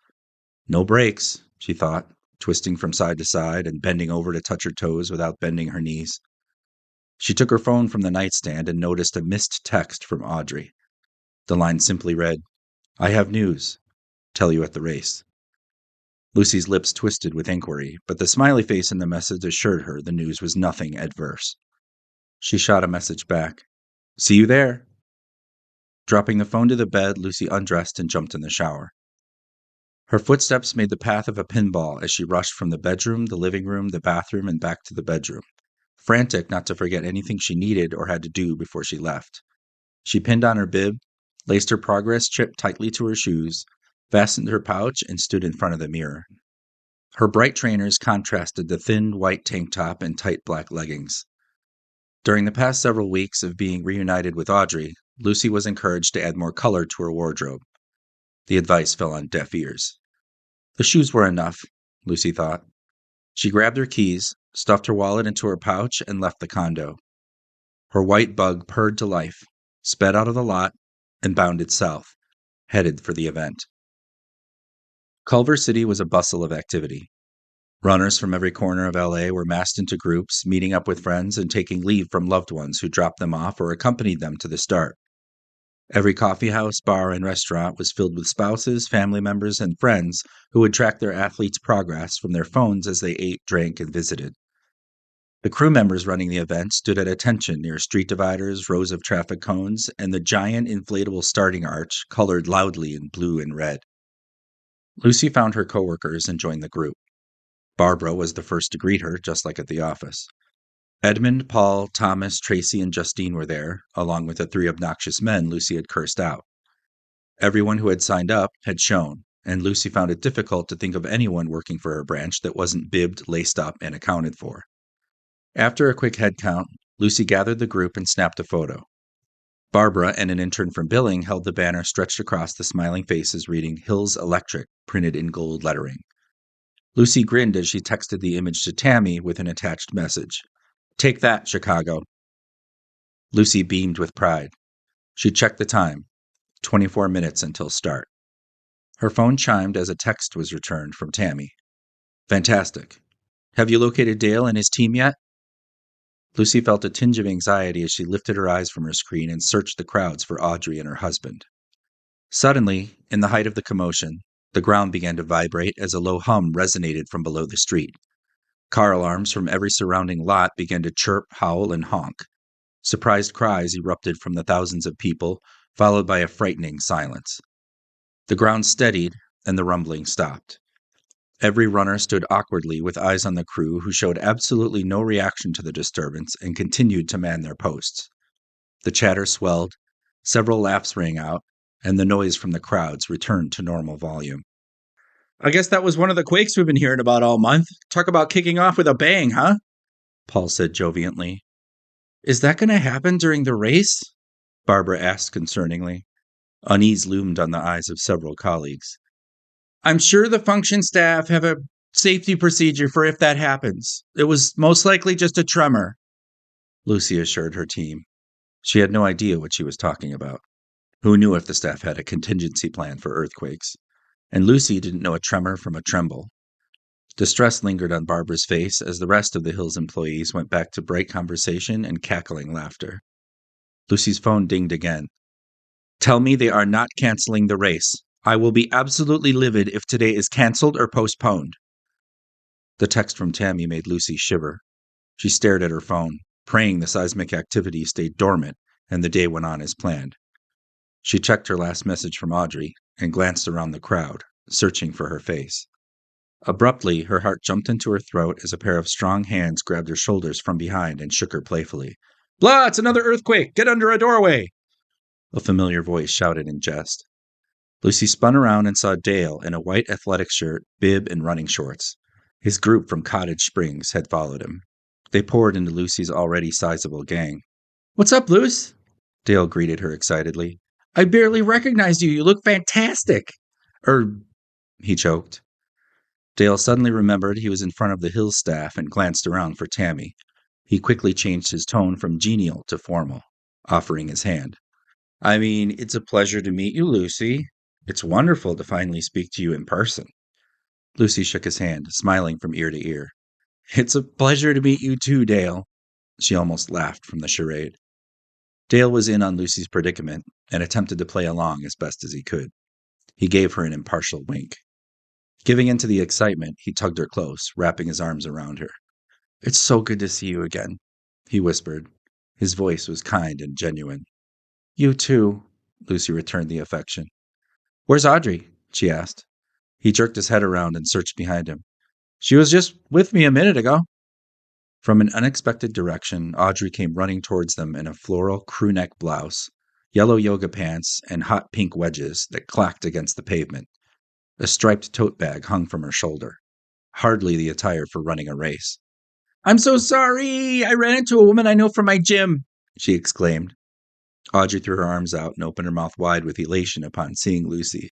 A: No breaks, she thought, twisting from side to side and bending over to touch her toes without bending her knees. She took her phone from the nightstand and noticed a missed text from Audrey. The line simply read, I have news. Tell you at the race. Lucy's lips twisted with inquiry, but the smiley face in the message assured her the news was nothing adverse. She shot a message back. See you there. Dropping the phone to the bed, Lucy undressed and jumped in the shower. Her footsteps made the path of a pinball as she rushed from the bedroom, the living room, the bathroom, and back to the bedroom, frantic not to forget anything she needed or had to do before she left. She pinned on her bib, laced her progress chip tightly to her shoes, fastened her pouch, and stood in front of the mirror. Her bright trainers contrasted the thin white tank top and tight black leggings. During the past several weeks of being reunited with Audrey, Lucy was encouraged to add more color to her wardrobe. The advice fell on deaf ears. The shoes were enough, Lucy thought. She grabbed her keys, stuffed her wallet into her pouch, and left the condo. Her white bug purred to life, sped out of the lot, and bounded south, headed for the event. Culver City was a bustle of activity. Runners from every corner of LA were massed into groups, meeting up with friends and taking leave from loved ones who dropped them off or accompanied them to the start. Every coffeehouse, bar, and restaurant was filled with spouses, family members, and friends who would track their athletes' progress from their phones as they ate, drank, and visited. The crew members running the event stood at attention near street dividers, rows of traffic cones, and the giant inflatable starting arch colored loudly in blue and red. Lucy found her coworkers and joined the group. Barbara was the first to greet her, just like at the office. Edmund, Paul, Thomas, Tracy, and Justine were there, along with the three obnoxious men Lucy had cursed out. Everyone who had signed up had shown, and Lucy found it difficult to think of anyone working for her branch that wasn't bibbed, laced up, and accounted for. After a quick head count, Lucy gathered the group and snapped a photo. Barbara and an intern from billing held the banner stretched across the smiling faces reading Hills Electric, printed in gold lettering. Lucy grinned as she texted the image to Tammy with an attached message. "Take that, Chicago." Lucy beamed with pride. She checked the time. 24 minutes until start. Her phone chimed as a text was returned from Tammy. "Fantastic. Have you located Dale and his team yet?" Lucy felt a tinge of anxiety as she lifted her eyes from her screen and searched the crowds for Audrey and her husband. Suddenly, in the height of the commotion, the ground began to vibrate as a low hum resonated from below the street. Car alarms from every surrounding lot began to chirp, howl, and honk. Surprised cries erupted from the thousands of people, followed by a frightening silence. The ground steadied, and the rumbling stopped. Every runner stood awkwardly with eyes on the crew, who showed absolutely no reaction to the disturbance and continued to man their posts. The chatter swelled, several laughs rang out, and the noise from the crowds returned to normal volume. "I guess that was one of the quakes we've been hearing about all month. Talk about kicking off with a bang, huh?" Paul said joviantly. "Is that going to happen during the race?" Barbara asked concerningly. Unease loomed on the eyes of several colleagues. "I'm sure the function staff have a safety procedure for if that happens. It was most likely just a tremor," Lucy assured her team. She had no idea what she was talking about. Who knew if the staff had a contingency plan for earthquakes? And Lucy didn't know a tremor from a tremble. Distress lingered on Barbara's face as the rest of the Hills employees went back to bright conversation and cackling laughter. Lucy's phone dinged again. "Tell me they are not canceling the race. I will be absolutely livid if today is canceled or postponed." The text from Tammy made Lucy shiver. She stared at her phone, praying the seismic activity stayed dormant and the day went on as planned. She checked her last message from Audrey and glanced around the crowd, searching for her face. Abruptly, her heart jumped into her throat as a pair of strong hands grabbed her shoulders from behind and shook her playfully. "Blah, it's another earthquake! Get under a doorway!" a familiar voice shouted in jest. Lucy spun around and saw Dale in a white athletic shirt, bib, and running shorts. His group from Cottage Springs had followed him. They poured into Lucy's already sizable gang. "What's up, Luce?" Dale greeted her excitedly. "I barely recognized you. You look fantastic." He choked. Dale suddenly remembered he was in front of the Hills staff and glanced around for Tammy. He quickly changed his tone from genial to formal, offering his hand. "I mean, it's a pleasure to meet you, Lucy. It's wonderful to finally speak to you in person." Lucy shook his hand, smiling from ear to ear. "It's a pleasure to meet you too, Dale." She almost laughed from the charade. Dale was in on Lucy's predicament and attempted to play along as best as he could. He gave her an impartial wink. Giving in to the excitement, he tugged her close, wrapping his arms around her. "It's so good to see you again," he whispered. His voice was kind and genuine. "You too," Lucy returned the affection. "Where's Audrey?" she asked. He jerked his head around and searched behind him. "She was just with me a minute ago." From an unexpected direction, Audrey came running towards them in a floral crew-neck blouse, yellow yoga pants, and hot pink wedges that clacked against the pavement. A striped tote bag hung from her shoulder. Hardly the attire for running a race. "I'm so sorry! I ran into a woman I know from my gym," she exclaimed. Audrey threw her arms out and opened her mouth wide with elation upon seeing Lucy.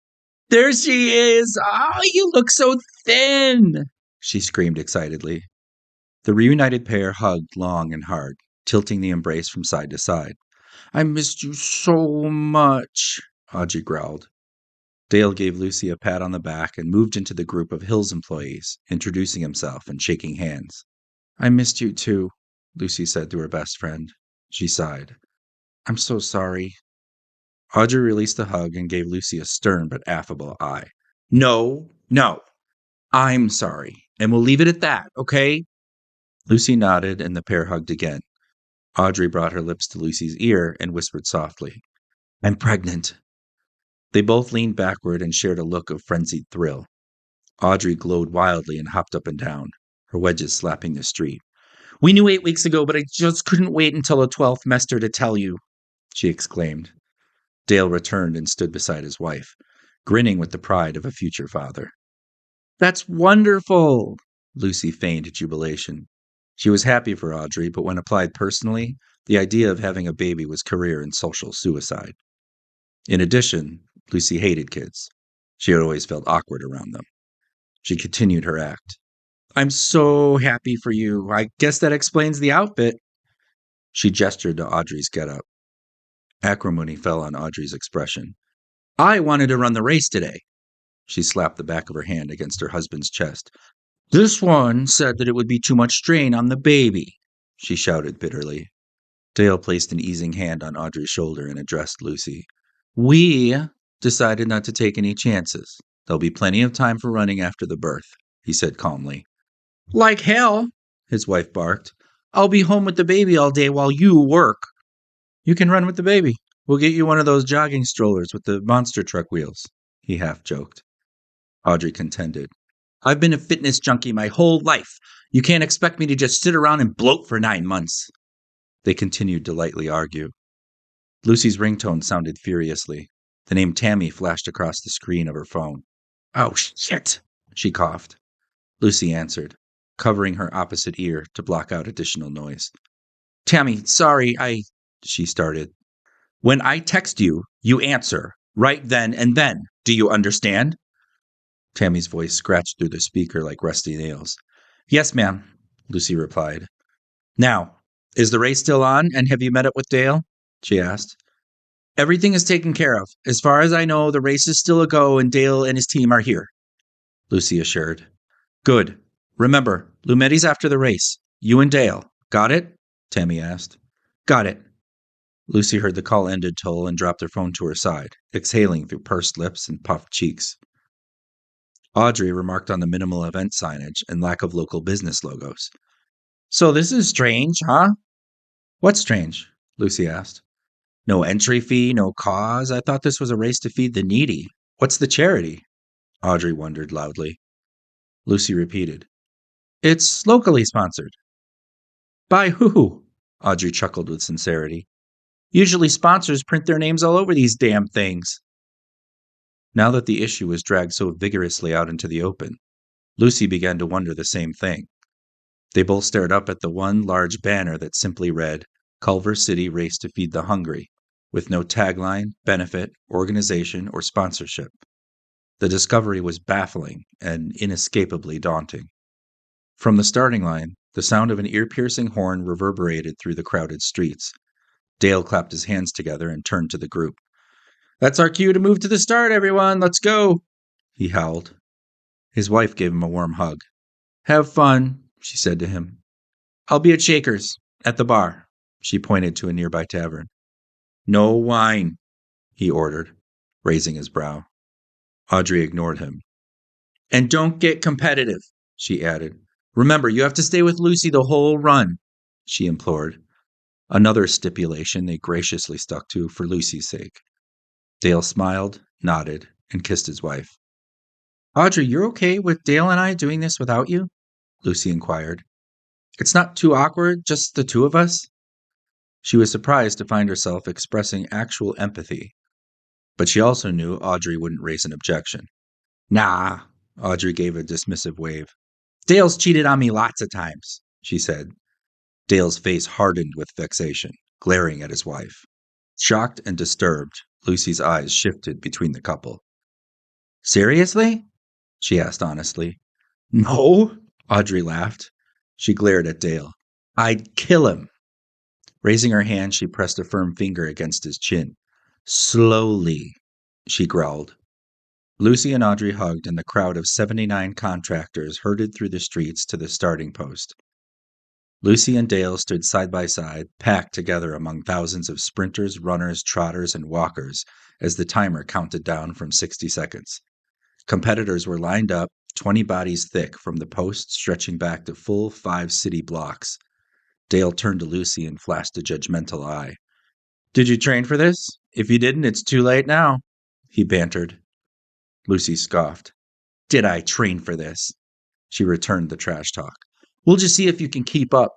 A: "There she is! Oh, you look so thin!" she screamed excitedly. The reunited pair hugged long and hard, tilting the embrace from side to side. "I missed you so much," Audrey growled. Dale gave Lucy a pat on the back and moved into the group of Hill's employees, introducing himself and shaking hands. "I missed you too," Lucy said to her best friend. She sighed. "I'm so sorry." Audrey released a hug and gave Lucy a stern but affable eye. "No, no, I'm sorry, and we'll leave it at that, okay?" Lucy nodded and the pair hugged again. Audrey brought her lips to Lucy's ear and whispered softly, "I'm pregnant." They both leaned backward and shared a look of frenzied thrill. Audrey glowed wildly and hopped up and down, her wedges slapping the street. "We knew 8 weeks ago, but I just couldn't wait until the 12th mester to tell you," she exclaimed. Dale returned and stood beside his wife, grinning with the pride of a future father. "That's wonderful!" Lucy feigned jubilation. She was happy for Audrey, but when applied personally, the idea of having a baby was career and social suicide. In addition, Lucy hated kids. She had always felt awkward around them. She continued her act. "I'm so happy for you. I guess that explains the outfit." She gestured to Audrey's getup. Acrimony fell on Audrey's expression. "I wanted to run the race today." She slapped the back of her hand against her husband's chest. "This one said that it would be too much strain on the baby," she shouted bitterly. Dale placed an easing hand on Audrey's shoulder and addressed Lucy. "We decided not to take any chances. There'll be plenty of time for running after the birth," he said calmly. "Like hell," his wife barked. "I'll be home with the baby all day while you work." "You can run with the baby. We'll get you one of those jogging strollers with the monster truck wheels," he half joked. Audrey contended. "I've been a fitness junkie my whole life. You can't expect me to just sit around and bloat for 9 months." They continued to lightly argue. Lucy's ringtone sounded furiously. The name Tammy flashed across the screen of her phone. "Oh, shit," she coughed. Lucy answered, covering her opposite ear to block out additional noise. "Tammy, sorry, she started. "When I text you, you answer, right then and then. Do you understand?" Tammy's voice scratched through the speaker like rusty nails. "Yes, ma'am," Lucy replied. "Now, is the race still on, and have you met up with Dale?" she asked. "Everything is taken care of. As far as I know, the race is still a go, and Dale and his team are here," Lucy assured. "Good. Remember, Lumetti's after the race. You and Dale. Got it?" Tammy asked. "Got it." Lucy heard the call ended toll and dropped her phone to her side, exhaling through pursed lips and puffed cheeks. Audrey remarked on the minimal event signage and lack of local business logos. "So this is strange, huh?" "What's strange?" Lucy asked. "No entry fee, no cause. I thought this was a race to feed the needy. What's the charity?" Audrey wondered loudly. Lucy repeated. "It's locally sponsored." "By who?" Audrey chuckled with sincerity. "Usually sponsors print their names all over these damn things." Now that the issue was dragged so vigorously out into the open, Lucy began to wonder the same thing. They both stared up at the one large banner that simply read, "Culver City Race to Feed the Hungry," with no tagline, benefit, organization, or sponsorship. The discovery was baffling and inescapably daunting. From the starting line, the sound of an ear-piercing horn reverberated through the crowded streets. Dale clapped his hands together and turned to the group. "That's our cue to move to the start, everyone. Let's go," he howled. His wife gave him a warm hug. "Have fun," she said to him. "I'll be at Shaker's, at the bar." She pointed to a nearby tavern. "No wine," he ordered, raising his brow. Audrey ignored him. "And don't get competitive," she added. "Remember, you have to stay with Lucy the whole run," she implored. Another stipulation they graciously stuck to for Lucy's sake. Dale smiled, nodded, and kissed his wife. "Audrey, you're okay with Dale and I doing this without you?" Lucy inquired. "It's not too awkward, just the two of us?" She was surprised to find herself expressing actual empathy, but she also knew Audrey wouldn't raise an objection. "Nah," Audrey gave a dismissive wave. "Dale's cheated on me lots of times," she said. Dale's face hardened with vexation, glaring at his wife. Shocked and disturbed, Lucy's eyes shifted between the couple. "Seriously?" she asked honestly. "No," Audrey laughed. She glared at Dale. "I'd kill him." Raising her hand, she pressed a firm finger against his chin. "Slowly," she growled. Lucy and Audrey hugged, and the crowd of 79 contractors herded through the streets to the starting post. Lucy and Dale stood side by side, packed together among thousands of sprinters, runners, trotters, and walkers as the timer counted down from 60 seconds. Competitors were lined up, 20 bodies thick from the post stretching back to full 5 city blocks. Dale turned to Lucy and flashed a judgmental eye. "Did you train for this? If you didn't, it's too late now," he bantered. Lucy scoffed. "Did I train for this?" She returned the trash talk. "We'll just see if you can keep up.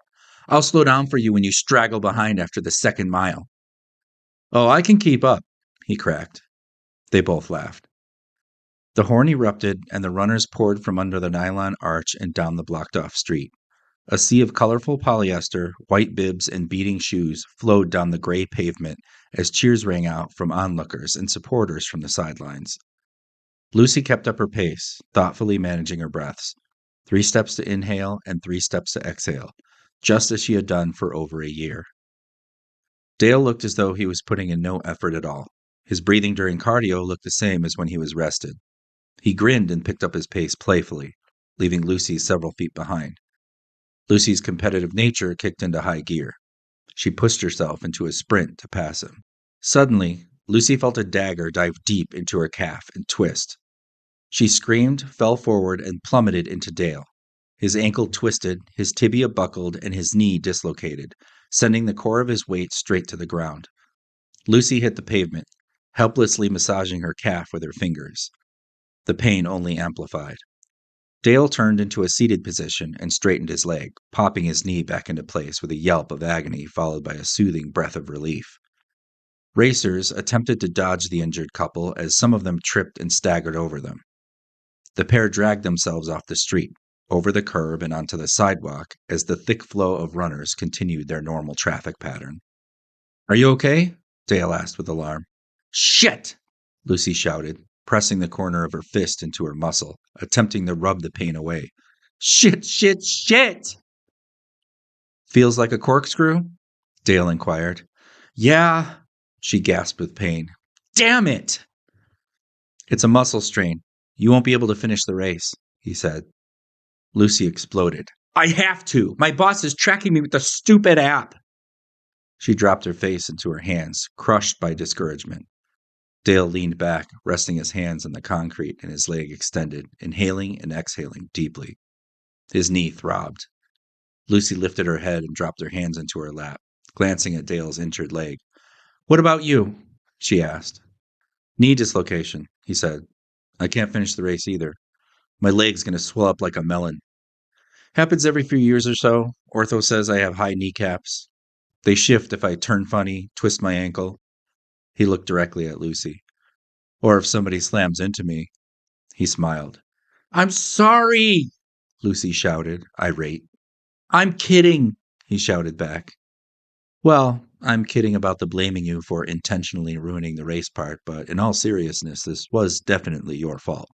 A: I'll slow down for you when you straggle behind after the second mile." "Oh, I can keep up," he cracked. They both laughed. The horn erupted, and the runners poured from under the nylon arch and down the blocked-off street. A sea of colorful polyester, white bibs, and beating shoes flowed down the gray pavement as cheers rang out from onlookers and supporters from the sidelines. Lucy kept up her pace, thoughtfully managing her breaths. 3 steps to inhale and 3 steps to exhale, just as she had done for over a year. Dale looked as though he was putting in no effort at all. His breathing during cardio looked the same as when he was rested. He grinned and picked up his pace playfully, leaving Lucy several feet behind. Lucy's competitive nature kicked into high gear. She pushed herself into a sprint to pass him. Suddenly, Lucy felt a dagger dive deep into her calf and twist. She screamed, fell forward, and plummeted into Dale. His ankle twisted, his tibia buckled, and his knee dislocated, sending the core of his weight straight to the ground. Lucy hit the pavement, helplessly massaging her calf with her fingers. The pain only amplified. Dale turned into a seated position and straightened his leg, popping his knee back into place with a yelp of agony followed by a soothing breath of relief. Racers attempted to dodge the injured couple as some of them tripped and staggered over them. The pair dragged themselves off the street, over the curb and onto the sidewalk as the thick flow of runners continued their normal traffic pattern. "Are you okay?" Dale asked with alarm. "Shit!" Lucy shouted, pressing the corner of her fist into her muscle, attempting to rub the pain away. "Shit, shit, shit!" "Feels like a corkscrew?" Dale inquired. "Yeah," she gasped with pain. "Damn it!" "It's a muscle strain. You won't be able to finish the race," he said. Lucy exploded. "I have to! My boss is tracking me with the stupid app!" She dropped her face into her hands, crushed by discouragement. Dale leaned back, resting his hands on the concrete and his leg extended, inhaling and exhaling deeply. His knee throbbed. Lucy lifted her head and dropped her hands into her lap, glancing at Dale's injured leg. "What about you?" she asked. "Knee dislocation," he said. "I can't finish the race either. My leg's going to swell up like a melon. Happens every few years or so. Ortho says I have high kneecaps. They shift if I turn funny, twist my ankle." He looked directly at Lucy. "Or if somebody slams into me." He smiled. "I'm sorry!" Lucy shouted, irate. "I'm kidding!" he shouted back. "Well, I'm kidding about the blaming you for intentionally ruining the race part, but in all seriousness, this was definitely your fault."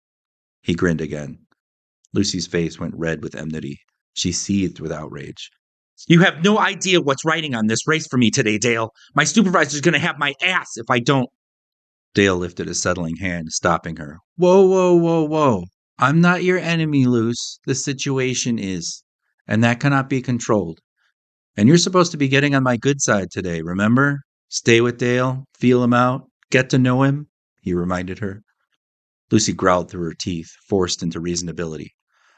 A: He grinned again. Lucy's face went red with enmity. She seethed with outrage. "You have no idea what's riding on this race for me today, Dale. My supervisor's going to have my ass if I don't." Dale lifted a settling hand, stopping her. "Whoa, whoa, whoa, whoa. I'm not your enemy, Luce. The situation is, and that cannot be controlled. And you're supposed to be getting on my good side today, remember? Stay with Dale, feel him out, get to know him," he reminded her. Lucy growled through her teeth, forced into reasonability.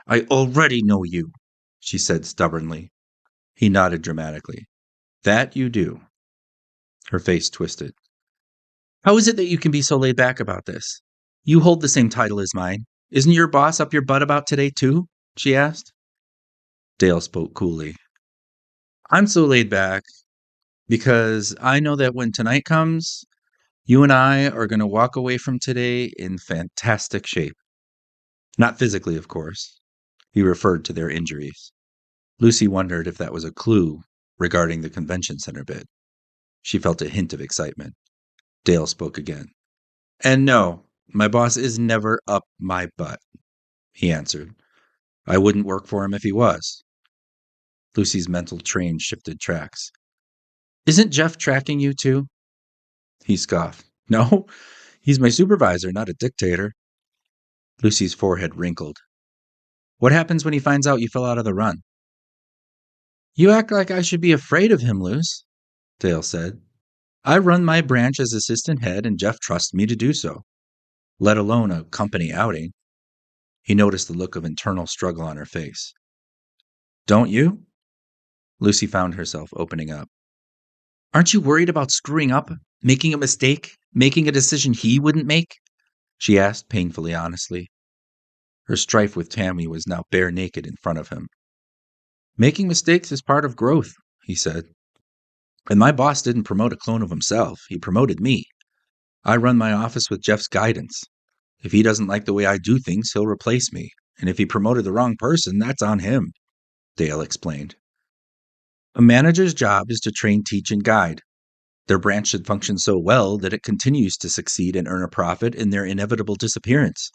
A: "I already know you," she said stubbornly. He nodded dramatically. "That you do." Her face twisted. "How is it that you can be so laid back about this? You hold the same title as mine. Isn't your boss up your butt about today, too?" she asked. Dale spoke coolly. "I'm so laid back because I know that when tonight comes, you and I are going to walk away from today in fantastic shape. Not physically, of course." He referred to their injuries. Lucy wondered if that was a clue regarding the convention center bid. She felt a hint of excitement. Dale spoke again. "And no, my boss is never up my butt," he answered. "I wouldn't work for him if he was." Lucy's mental train shifted tracks. "Isn't Jeff tracking you too?" He scoffed. "No, he's my supervisor, not a dictator." Lucy's forehead wrinkled. What happens when he finds out you fell out of the run? You act like I should be afraid of him, Luce, Dale said. I run my branch as assistant head, and Jeff trusts me to do so, let alone a company outing. He noticed the look of internal struggle on her face. Don't you? Lucy found herself opening up. Aren't you worried about screwing up, making a mistake, making a decision he wouldn't make? She asked painfully honestly. Her strife with Tammy was now bare naked in front of him. Making mistakes is part of growth, he said. And my boss didn't promote a clone of himself. He promoted me. I run my office with Jeff's guidance. If he doesn't like the way I do things, he'll replace me. And if he promoted the wrong person, that's on him, Dale explained. A manager's job is to train, teach, and guide. Their branch should function so well that it continues to succeed and earn a profit in their inevitable disappearance.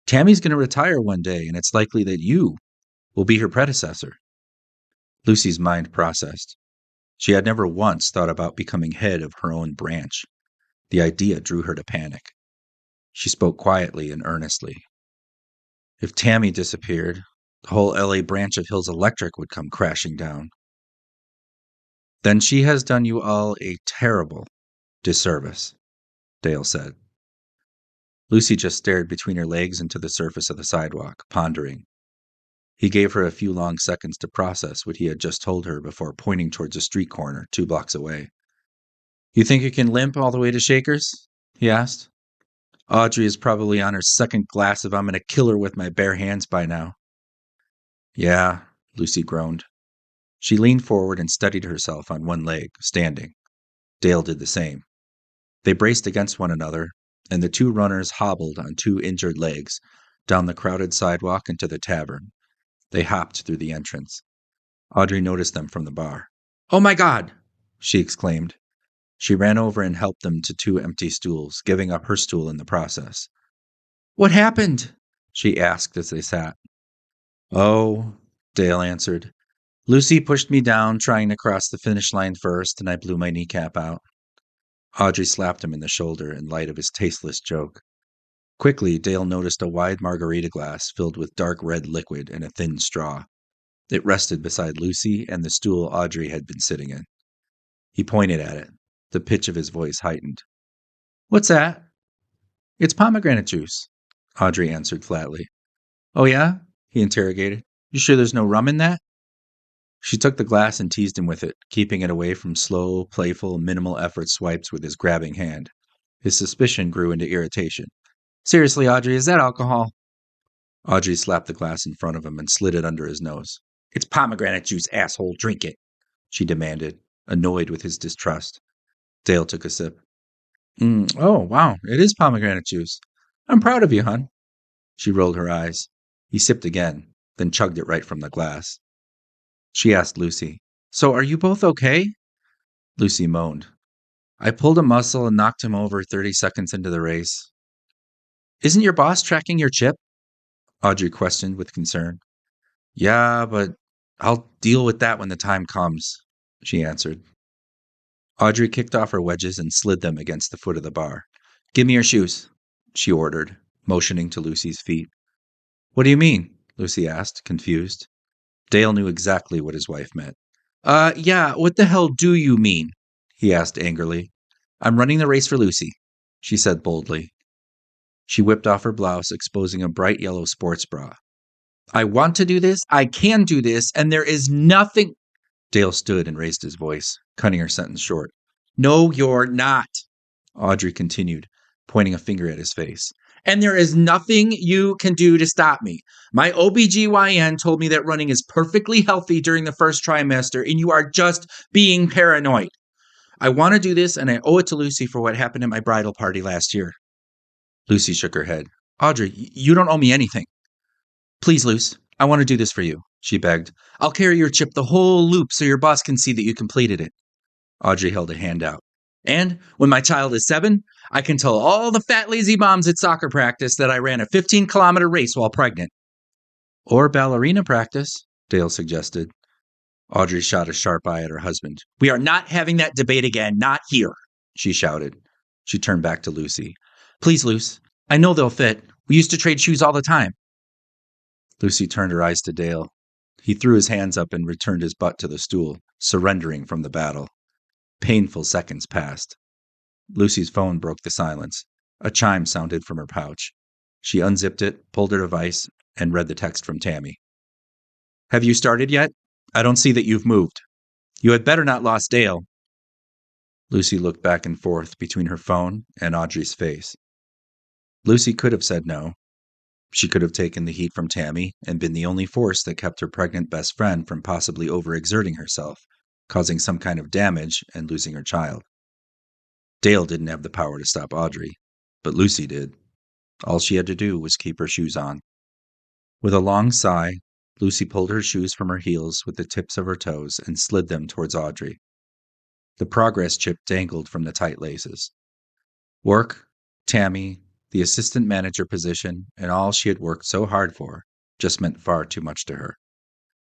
A: Tammy's going to retire one day, and it's likely that you will be her predecessor. Lucy's mind processed. She had never once thought about becoming head of her own branch. The idea drew her to panic. She spoke quietly and earnestly. If Tammy disappeared, the whole LA branch of Hills Electric would come crashing down. Then she has done you all a terrible disservice, Dale said. Lucy just stared between her legs into the surface of the sidewalk, pondering. He gave her a few long seconds to process what he had just told her before pointing towards a street corner 2 blocks away. You think you can limp all the way to Shakers? He asked. Audrey is probably on her second glass if I'm going to kill her with my bare hands by now. Yeah, Lucy groaned. She leaned forward and steadied herself on one leg, standing. Dale did the same. They braced against one another, and the 2 runners hobbled on 2 injured legs down the crowded sidewalk into the tavern. They hopped through the entrance. Audrey noticed them from the bar. Oh my God! She exclaimed. She ran over and helped them to 2 empty stools, giving up her stool in the process. What happened? She asked as they sat. Oh, Dale answered. Lucy pushed me down trying to cross the finish line first, and I blew my kneecap out. Audrey slapped him in the shoulder in light of his tasteless joke. Quickly, Dale noticed a wide margarita glass filled with dark red liquid and a thin straw. It rested beside Lucy and the stool Audrey had been sitting in. He pointed at it. The pitch of his voice heightened. What's that? It's pomegranate juice, Audrey answered flatly. Oh yeah? He interrogated. You sure there's no rum in that? She took the glass and teased him with it, keeping it away from slow, playful, minimal effort swipes with his grabbing hand. His suspicion grew into irritation. Seriously, Audrey, is that alcohol? Audrey slapped the glass in front of him and slid it under his nose. It's pomegranate juice, asshole. Drink it, she demanded, annoyed with his distrust. Dale took a sip. Oh, wow, it is pomegranate juice. I'm proud of you, hon. She rolled her eyes. He sipped again, then chugged it right from the glass. She asked Lucy, So are you both okay? Lucy moaned. I pulled a muscle and knocked him over 30 seconds into the race. Isn't your boss tracking your chip? Audrey questioned with concern. Yeah, but I'll deal with that when the time comes, she answered. Audrey kicked off her wedges and slid them against the foot of the bar. Give me your shoes, she ordered, motioning to Lucy's feet. What do you mean? Lucy asked, confused. Dale knew exactly what his wife meant. Yeah, what the hell do you mean? He asked angrily. I'm running the race for Lucy, she said boldly. She whipped off her blouse, exposing a bright yellow sports bra. I want to do this, I can do this, and there is nothing... Dale stood and raised his voice, cutting her sentence short. No, you're not, Audrey continued, pointing a finger at his face. And there is nothing you can do to stop me. My OBGYN told me that running is perfectly healthy during the first trimester, and you are just being paranoid. I want to do this, and I owe it to Lucy for what happened at my bridal party last year. Lucy shook her head. Audrey, you don't owe me anything. Please, Luce, I want to do this for you, she begged. I'll carry your chip the whole loop so your boss can see that you completed it. Audrey held a hand out. And when my child is 7, I can tell all the fat lazy moms at soccer practice that I ran a 15-kilometer race while pregnant. Or ballerina practice, Dale suggested. Audrey shot a sharp eye at her husband. We are not having that debate again, not here, she shouted. She turned back to Lucy. Please, Luce, I know they'll fit. We used to trade shoes all the time." Lucy turned her eyes to Dale. He threw his hands up and returned his butt to the stool, surrendering from the battle. Painful seconds passed. Lucy's phone broke the silence. A chime sounded from her pouch. She unzipped it, pulled her device, and read the text from Tammy. "Have you started yet? I don't see that you've moved. You had better not lost Dale." Lucy looked back and forth between her phone and Audrey's face. Lucy could have said no. She could have taken the heat from Tammy and been the only force that kept her pregnant best friend from possibly overexerting herself, causing some kind of damage and losing her child. Dale didn't have the power to stop Audrey, but Lucy did. All she had to do was keep her shoes on. With a long sigh, Lucy pulled her shoes from her heels with the tips of her toes and slid them towards Audrey. The progress chip dangled from the tight laces. Work, Tammy, the assistant manager position, and all she had worked so hard for just meant far too much to her.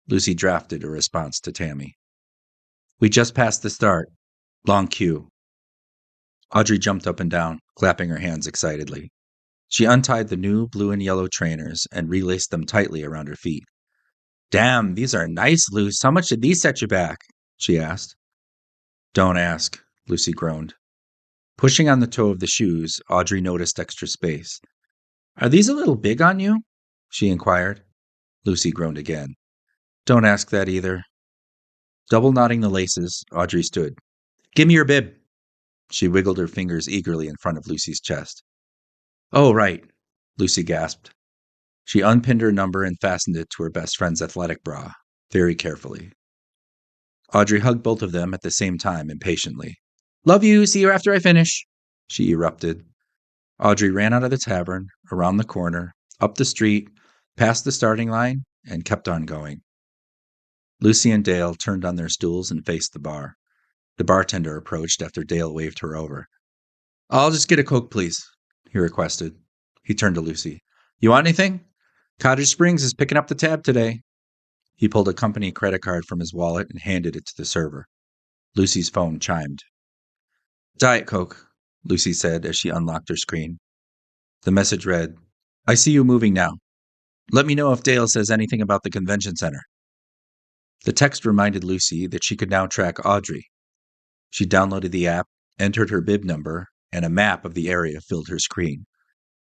A: Lucy drafted a response to Tammy. "We just passed the start. Long queue." Audrey jumped up and down, clapping her hands excitedly. She untied the new blue and yellow trainers and relaced them tightly around her feet. "Damn, these are nice, Luce. How much did these set you back?" she asked. "Don't ask," Lucy groaned. Pushing on the toe of the shoes, Audrey noticed extra space. "Are these a little big on you?" she inquired. Lucy groaned again. "Don't ask that either." Double knotting the laces, Audrey stood. "Give me your bib." She wiggled her fingers eagerly in front of Lucy's chest. "Oh, right," Lucy gasped. She unpinned her number and fastened it to her best friend's athletic bra, very carefully. Audrey hugged both of them at the same time impatiently. "Love you, see you after I finish," she erupted. Audrey ran out of the tavern, around the corner, up the street, past the starting line, and kept on going. Lucy and Dale turned on their stools and faced the bar. The bartender approached after Dale waved her over. "I'll just get a Coke, please," he requested. He turned to Lucy. "You want anything? Cottage Springs is picking up the tab today." He pulled a company credit card from his wallet and handed it to the server. Lucy's phone chimed. "Diet Coke," Lucy said as she unlocked her screen. The message read, "I see you moving now. Let me know if Dale says anything about the convention center." The text reminded Lucy that she could now track Audrey. She downloaded the app, entered her bib number, and a map of the area filled her screen.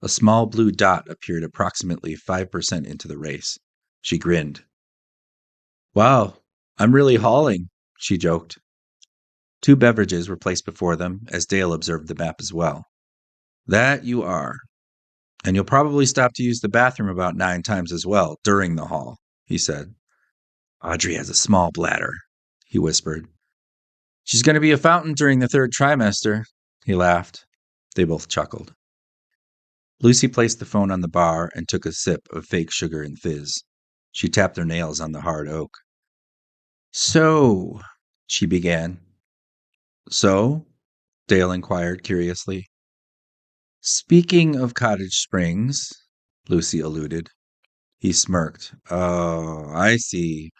A: A small blue dot appeared approximately 5% into the race. She grinned. "Wow, I'm really hauling," she joked. 2 beverages were placed before them as Dale observed the map as well. "That you are. And you'll probably stop to use the bathroom about 9 times as well during the haul," he said. "Audrey has a small bladder," he whispered. "She's going to be a fountain during the 3rd trimester," he laughed. They both chuckled. Lucy placed the phone on the bar and took a sip of fake sugar and fizz. She tapped her nails on the hard oak. "So," she began. "So?" Dale inquired curiously. "Speaking of Cottage Springs," Lucy alluded. He smirked. "Oh, I see.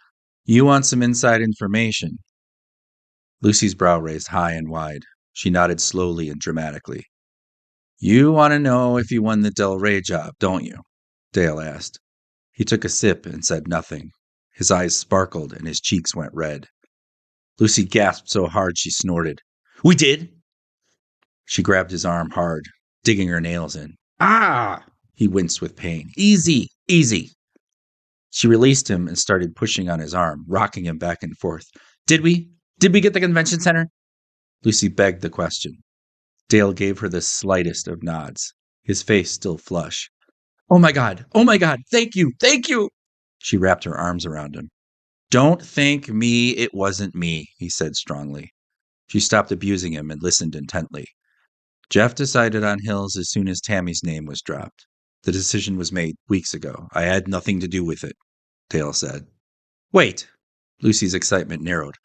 A: You want some inside information." Lucy's brow raised high and wide. She nodded slowly and dramatically. "You want to know if you won the Del Rey job, don't you?" Dale asked. He took a sip and said nothing. His eyes sparkled and his cheeks went red. Lucy gasped so hard she snorted. "We did!" She grabbed his arm hard, digging her nails in. "Ah!" He winced with pain. "Easy, easy." She released him and started pushing on his arm, rocking him back and forth. Did we get the convention center?" Lucy begged the question. Dale gave her the slightest of nods, his face still flush. Oh my God, thank you, thank you." She wrapped her arms around him. "Don't thank me, it wasn't me," he said strongly. She stopped abusing him and listened intently. "Jeff decided on Hills as soon as Tammy's name was dropped. The decision was made weeks ago. I had nothing to do with it," Dale said. "Wait." Lucy's excitement narrowed.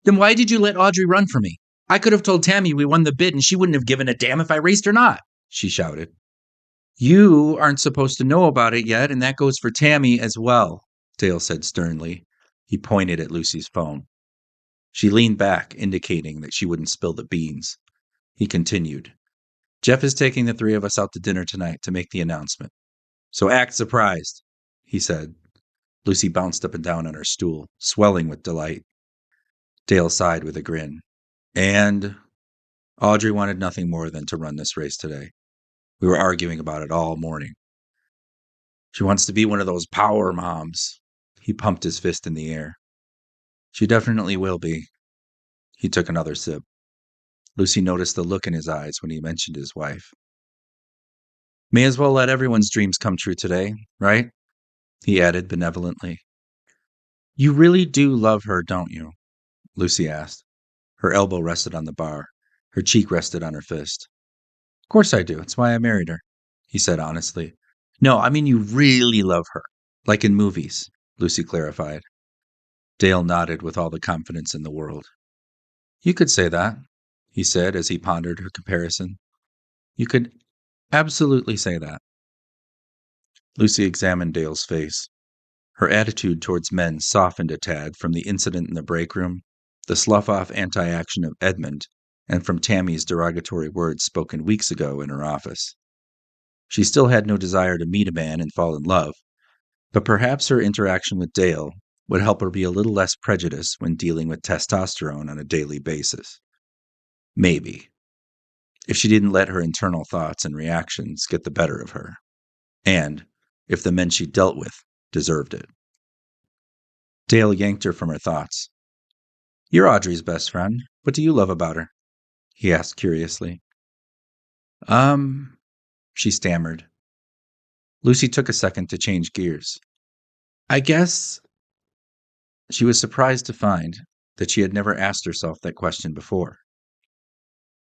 A: "Then why did you let Audrey run for me? I could have told Tammy we won the bid and she wouldn't have given a damn if I raced or not," she shouted. "You aren't supposed to know about it yet, and that goes for Tammy as well," Dale said sternly. He pointed at Lucy's phone. She leaned back, indicating that she wouldn't spill the beans. He continued. "Jeff is taking the 3 of us out to dinner tonight to make the announcement. So act surprised, he said. Lucy bounced up and down on her stool, swelling with delight. Dale sighed with a grin. And Audrey wanted nothing more than to run this race today. We were arguing about it all morning. She wants to be one of those power moms. He pumped his fist in the air. She definitely will be. He took another sip. Lucy noticed the look in his eyes when he mentioned his wife. May as well let everyone's dreams come true today, right? He added benevolently. You really do love her, don't you? Lucy asked. Her elbow rested on the bar. Her cheek rested on her fist. Of course I do. It's why I married her, he said honestly. No, I mean you really love her. Like in movies, Lucy clarified. Dale nodded with all the confidence in the world. You could say that, he said as he pondered her comparison. You could absolutely say that. Lucy examined Dale's face. Her attitude towards men softened a tad from the incident in the break room, the slough-off anti-action of Edmund, and from Tammy's derogatory words spoken weeks ago in her office. She still had no desire to meet a man and fall in love, but perhaps her interaction with Dale would help her be a little less prejudiced when dealing with testosterone on a daily basis. Maybe. If she didn't let her internal thoughts and reactions get the better of her. And if the men she dealt with deserved it. Dale yanked her from her thoughts. You're Audrey's best friend. What do you love about her? He asked curiously. She stammered. Lucy took a second to change gears. I guess. She was surprised to find that she had never asked herself that question before.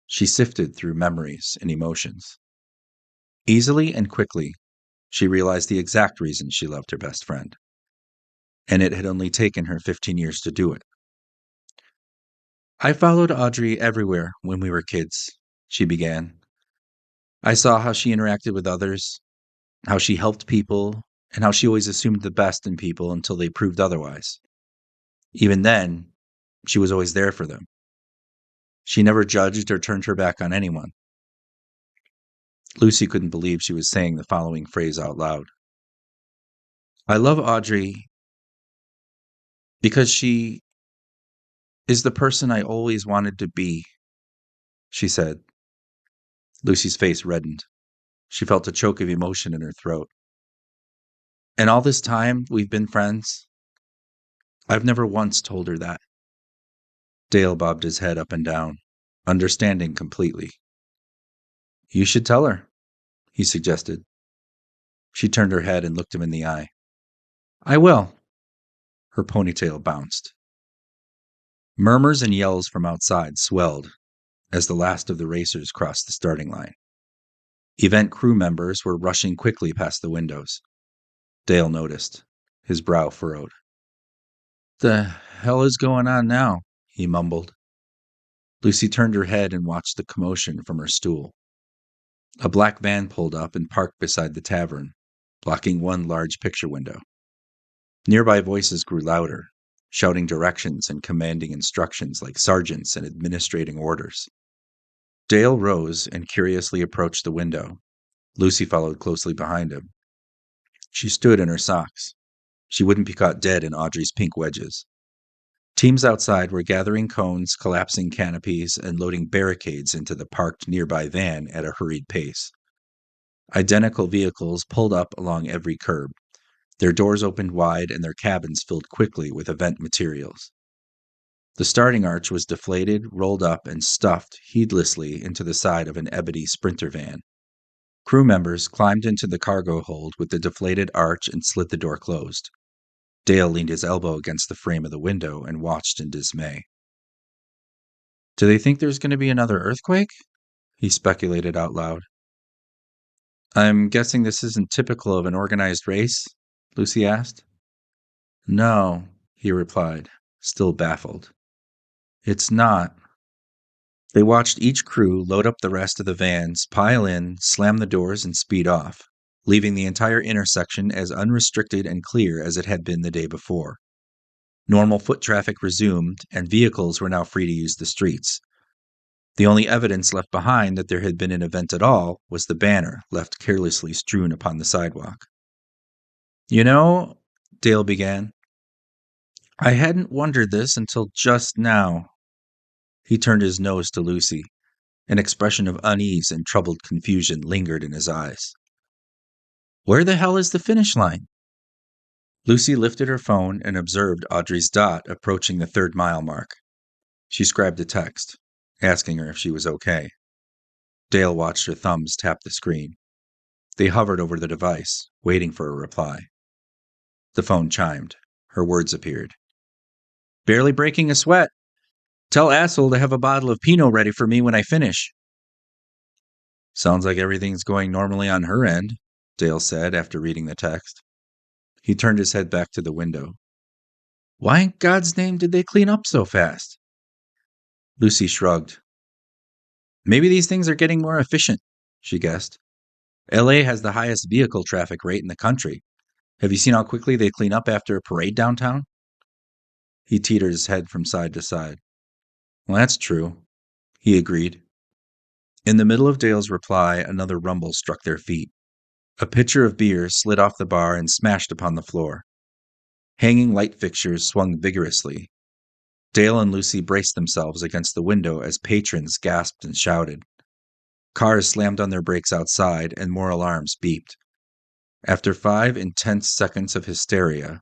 A: She sifted through memories and emotions. Easily and quickly, she realized the exact reason she loved her best friend. And it had only taken her 15 years to do it. I followed Audrey everywhere when we were kids, she began. I saw how she interacted with others, how she helped people, and how she always assumed the best in people until they proved otherwise. Even then, she was always there for them. She never judged or turned her back on anyone. Lucy couldn't believe she was saying the following phrase out loud. I love Audrey because she is the person I always wanted to be, she said. Lucy's face reddened. She felt a choke of emotion in her throat. And all this time we've been friends, I've never once told her that. Dale bobbed his head up and down, understanding completely. You should tell her, he suggested. She turned her head and looked him in the eye. I will. Her ponytail bounced. Murmurs and yells from outside swelled as the last of the racers crossed the starting line. Event crew members were rushing quickly past the windows. Dale noticed, his brow furrowed. The hell is going on now? He mumbled. Lucy turned her head and watched the commotion from her stool. A black van pulled up and parked beside the tavern, blocking one large picture window. Nearby voices grew louder, shouting directions and commanding instructions like sergeants and administrating orders. Dale rose and curiously approached the window. Lucy followed closely behind him. She stood in her socks. She wouldn't be caught dead in Audrey's pink wedges. Teams outside were gathering cones, collapsing canopies, and loading barricades into the parked nearby van at a hurried pace. Identical vehicles pulled up along every curb. Their doors opened wide and their cabins filled quickly with event materials. The starting arch was deflated, rolled up, and stuffed heedlessly into the side of an ebony sprinter van. Crew members climbed into the cargo hold with the deflated arch and slid the door closed. Dale leaned his elbow against the frame of the window and watched in dismay. Do they think there's going to be another earthquake? He speculated out loud. I'm guessing this isn't typical of an organized race? Lucy asked. No, he replied, still baffled. It's not. They watched each crew load up the rest of the vans, pile in, slam the doors, and speed off, leaving the entire intersection as unrestricted and clear as it had been the day before. Normal foot traffic resumed, and vehicles were now free to use the streets. The only evidence left behind that there had been an event at all was the banner left carelessly strewn upon the sidewalk. You know, Dale began, I hadn't wondered this until just now. He turned his nose to Lucy. An expression of unease and troubled confusion lingered in his eyes. Where the hell is the finish line? Lucy lifted her phone and observed Audrey's dot approaching the 3rd-mile mark. She scribed a text, asking her if she was okay. Dale watched her thumbs tap the screen. They hovered over the device, waiting for a reply. The phone chimed. Her words appeared. Barely breaking a sweat. Tell Asshole to have a bottle of Pinot ready for me when I finish. Sounds like everything's going normally on her end, Dale said after reading the text. He turned his head back to the window. Why in God's name did they clean up so fast? Lucy shrugged. Maybe these things are getting more efficient, she guessed. LA has the highest vehicle traffic rate in the country. Have you seen how quickly they clean up after a parade downtown? He teetered his head from side to side. Well, that's true, he agreed. In the middle of Dale's reply, another rumble struck their feet. A pitcher of beer slid off the bar and smashed upon the floor. Hanging light fixtures swung vigorously. Dale and Lucy braced themselves against the window as patrons gasped and shouted. Cars slammed on their brakes outside, and more alarms beeped. After 5 intense seconds of hysteria,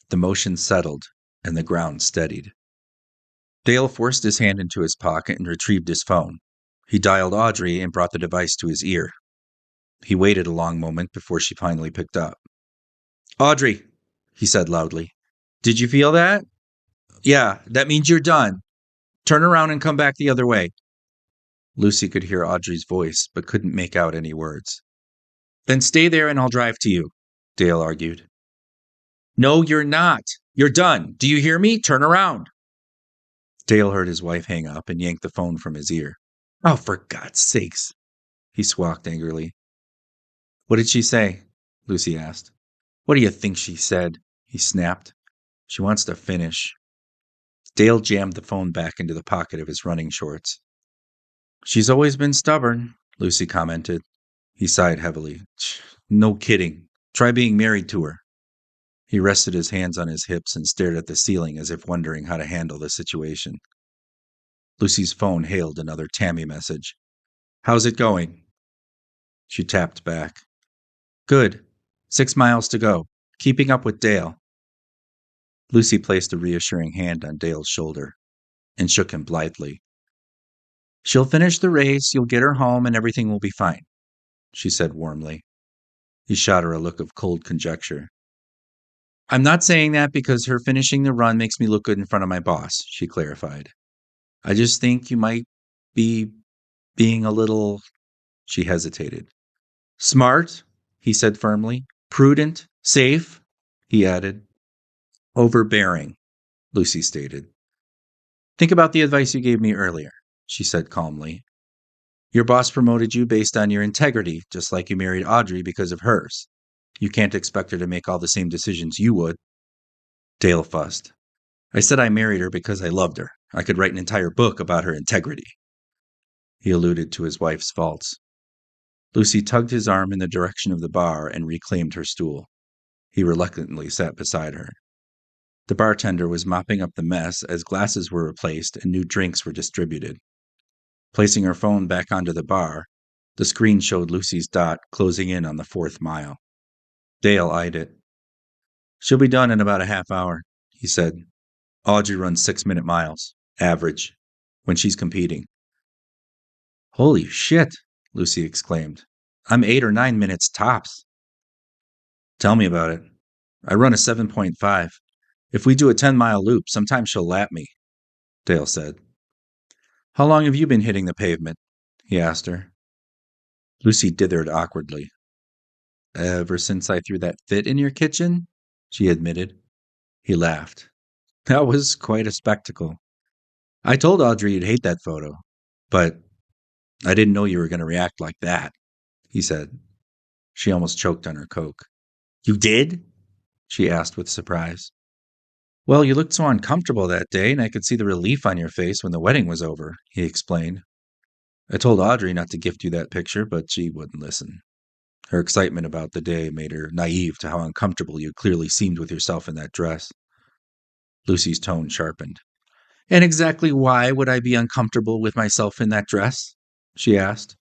A: the motion settled and the ground steadied. Dale forced his hand into his pocket and retrieved his phone. He dialed Audrey and brought the device to his ear. He waited a long moment before she finally picked up. Audrey, he said loudly. Did you feel that? Yeah, that means you're done. Turn around and come back the other way. Lucy could hear Audrey's voice, but couldn't make out any words. Then stay there and I'll drive to you, Dale argued. No, you're not. You're done. Do you hear me? Turn around. Dale heard his wife hang up and yanked the phone from his ear. Oh, for God's sakes, he squawked angrily. What did she say? Lucy asked. What do you think she said? He snapped. She wants to finish. Dale jammed the phone back into the pocket of his running shorts. She's always been stubborn, Lucy commented. He sighed heavily. No kidding. Try being married to her. He rested his hands on his hips and stared at the ceiling as if wondering how to handle the situation. Lucy's phone hailed another Tammy message. How's it going? She tapped back. Good. 6 miles to go. Keeping up with Dale. Lucy placed a reassuring hand on Dale's shoulder and shook him blithely. She'll finish the race, you'll get her home, and everything will be fine, she said warmly. He shot her a look of cold conjecture. I'm not saying that because her finishing the run makes me look good in front of my boss, she clarified. I just think you might be being a little... She hesitated. Smart, he said firmly. Prudent, safe, he added. Overbearing, Lucy stated. Think about the advice you gave me earlier, she said calmly. Your boss promoted you based on your integrity, just like you married Audrey because of hers. You can't expect her to make all the same decisions you would. Dale fussed. I said I married her because I loved her. I could write an entire book about her integrity. He alluded to his wife's faults. Lucy tugged his arm in the direction of the bar and reclaimed her stool. He reluctantly sat beside her. The bartender was mopping up the mess as glasses were replaced and new drinks were distributed. Placing her phone back onto the bar, the screen showed Lucy's dot closing in on the 4th mile. Dale eyed it. She'll be done in about a half hour, he said. Audrey runs 6-minute miles, average, when she's competing. Holy shit, Lucy exclaimed. I'm 8 or 9 minutes tops. Tell me about it. I run a 7.5. If we do a 10-mile loop, sometimes she'll lap me, Dale said. How long have you been hitting the pavement? He asked her. Lucy dithered awkwardly. Ever since I threw that fit in your kitchen, she admitted. He laughed. That was quite a spectacle. I told Audrey you'd hate that photo, but I didn't know you were going to react like that, he said. She almost choked on her Coke. You did? She asked with surprise. Well, you looked so uncomfortable that day, and I could see the relief on your face when the wedding was over, he explained. I told Audrey not to gift you that picture, but she wouldn't listen. Her excitement about the day made her naive to how uncomfortable you clearly seemed with yourself in that dress. Lucy's tone sharpened. And exactly why would I be uncomfortable with myself in that dress? She asked.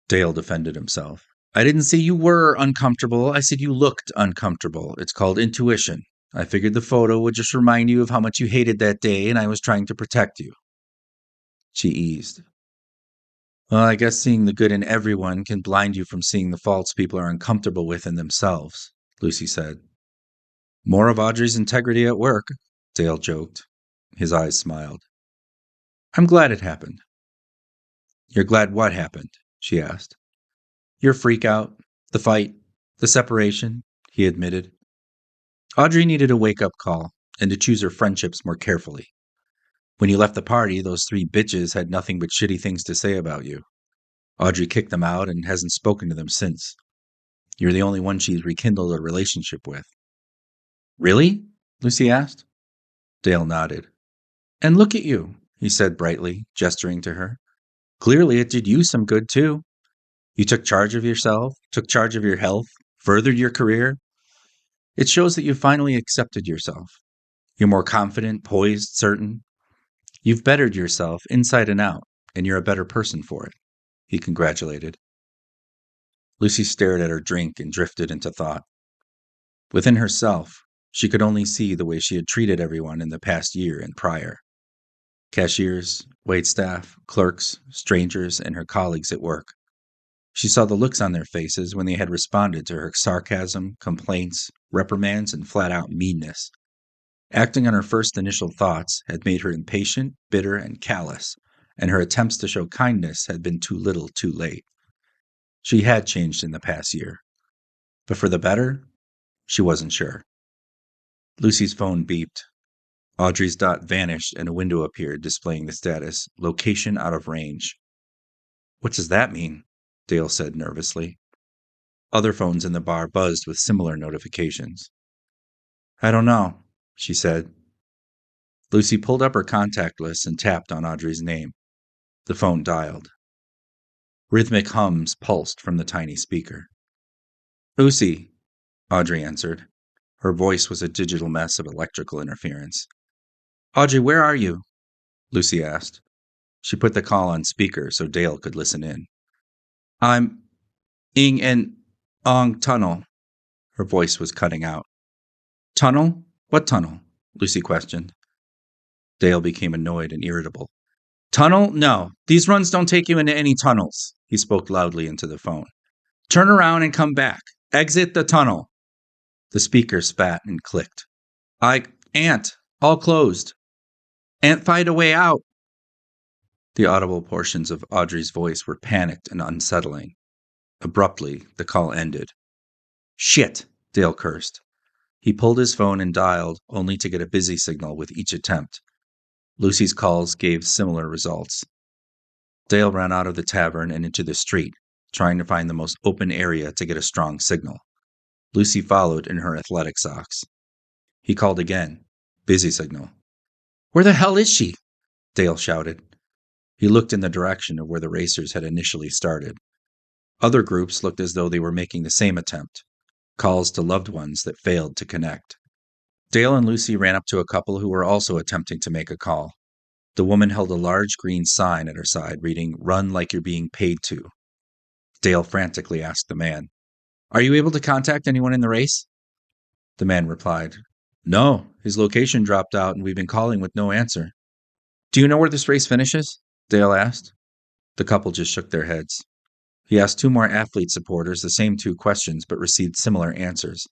A: Dale defended himself. I didn't say you were uncomfortable. I said you looked uncomfortable. It's called intuition. I figured the photo would just remind you of how much you hated that day, and I was trying to protect you. She eased. Well, I guess seeing the good in everyone can blind you from seeing the faults people are uncomfortable with in themselves, Lucy said. More of Audrey's integrity at work, Dale joked. His eyes smiled. I'm glad it happened. You're glad what happened? She asked. Your freak out, the fight, the separation, he admitted. Audrey needed a wake-up call and to choose her friendships more carefully. When you left the party, those 3 bitches had nothing but shitty things to say about you. Audrey kicked them out and hasn't spoken to them since. You're the only one she's rekindled a relationship with. Really? Lucy asked. Dale nodded. And look at you, he said brightly, gesturing to her. Clearly it did you some good, too. You took charge of yourself, took charge of your health, furthered your career. It shows that you finally accepted yourself. You're more confident, poised, certain. You've bettered yourself inside and out, and you're a better person for it, he congratulated. Lucy stared at her drink and drifted into thought. Within herself, she could only see the way she had treated everyone in the past year and prior. Cashiers, waitstaff, clerks, strangers, and her colleagues at work. She saw the looks on their faces when they had responded to her sarcasm, complaints, reprimands, and flat-out meanness. Acting on her first initial thoughts had made her impatient, bitter, and callous, and her attempts to show kindness had been too little too late. She had changed in the past year, but for the better, she wasn't sure. Lucy's phone beeped. Audrey's dot vanished and a window appeared displaying the status, location out of range. What does that mean? Dale said nervously. Other phones in the bar buzzed with similar notifications. I don't know, she said. Lucy pulled up her contact list and tapped on Audrey's name. The phone dialed. Rhythmic hums pulsed from the tiny speaker. Lucy, Audrey answered. Her voice was a digital mess of electrical interference. Audrey, where are you? Lucy asked. She put the call on speaker so Dale could listen in. I'm in an Ong tunnel. Her voice was cutting out. Tunnel? What tunnel? Lucy questioned. Dale became annoyed and irritable. Tunnel? No. These runs don't take you into any tunnels. He spoke loudly into the phone. Turn around and come back. Exit the tunnel. The speaker spat and clicked. Aunt, all closed. Aunt, find a way out. The audible portions of Audrey's voice were panicked and unsettling. Abruptly, the call ended. Shit, Dale cursed. He pulled his phone and dialed, only to get a busy signal with each attempt. Lucy's calls gave similar results. Dale ran out of the tavern and into the street, trying to find the most open area to get a strong signal. Lucy followed in her athletic socks. He called again. Busy signal. Where the hell is she? Dale shouted. He looked in the direction of where the racers had initially started. Other groups looked as though they were making the same attempt. Calls to loved ones that failed to connect. Dale and Lucy ran up to a couple who were also attempting to make a call. The woman held a large green sign at her side reading, Run like you're being paid to. Dale frantically asked the man, Are you able to contact anyone in the race? The man replied, No, his location dropped out and we've been calling with no answer. Do you know where this race finishes? Dale asked. The couple just shook their heads. He asked 2 more athlete supporters the same 2 questions but received similar answers.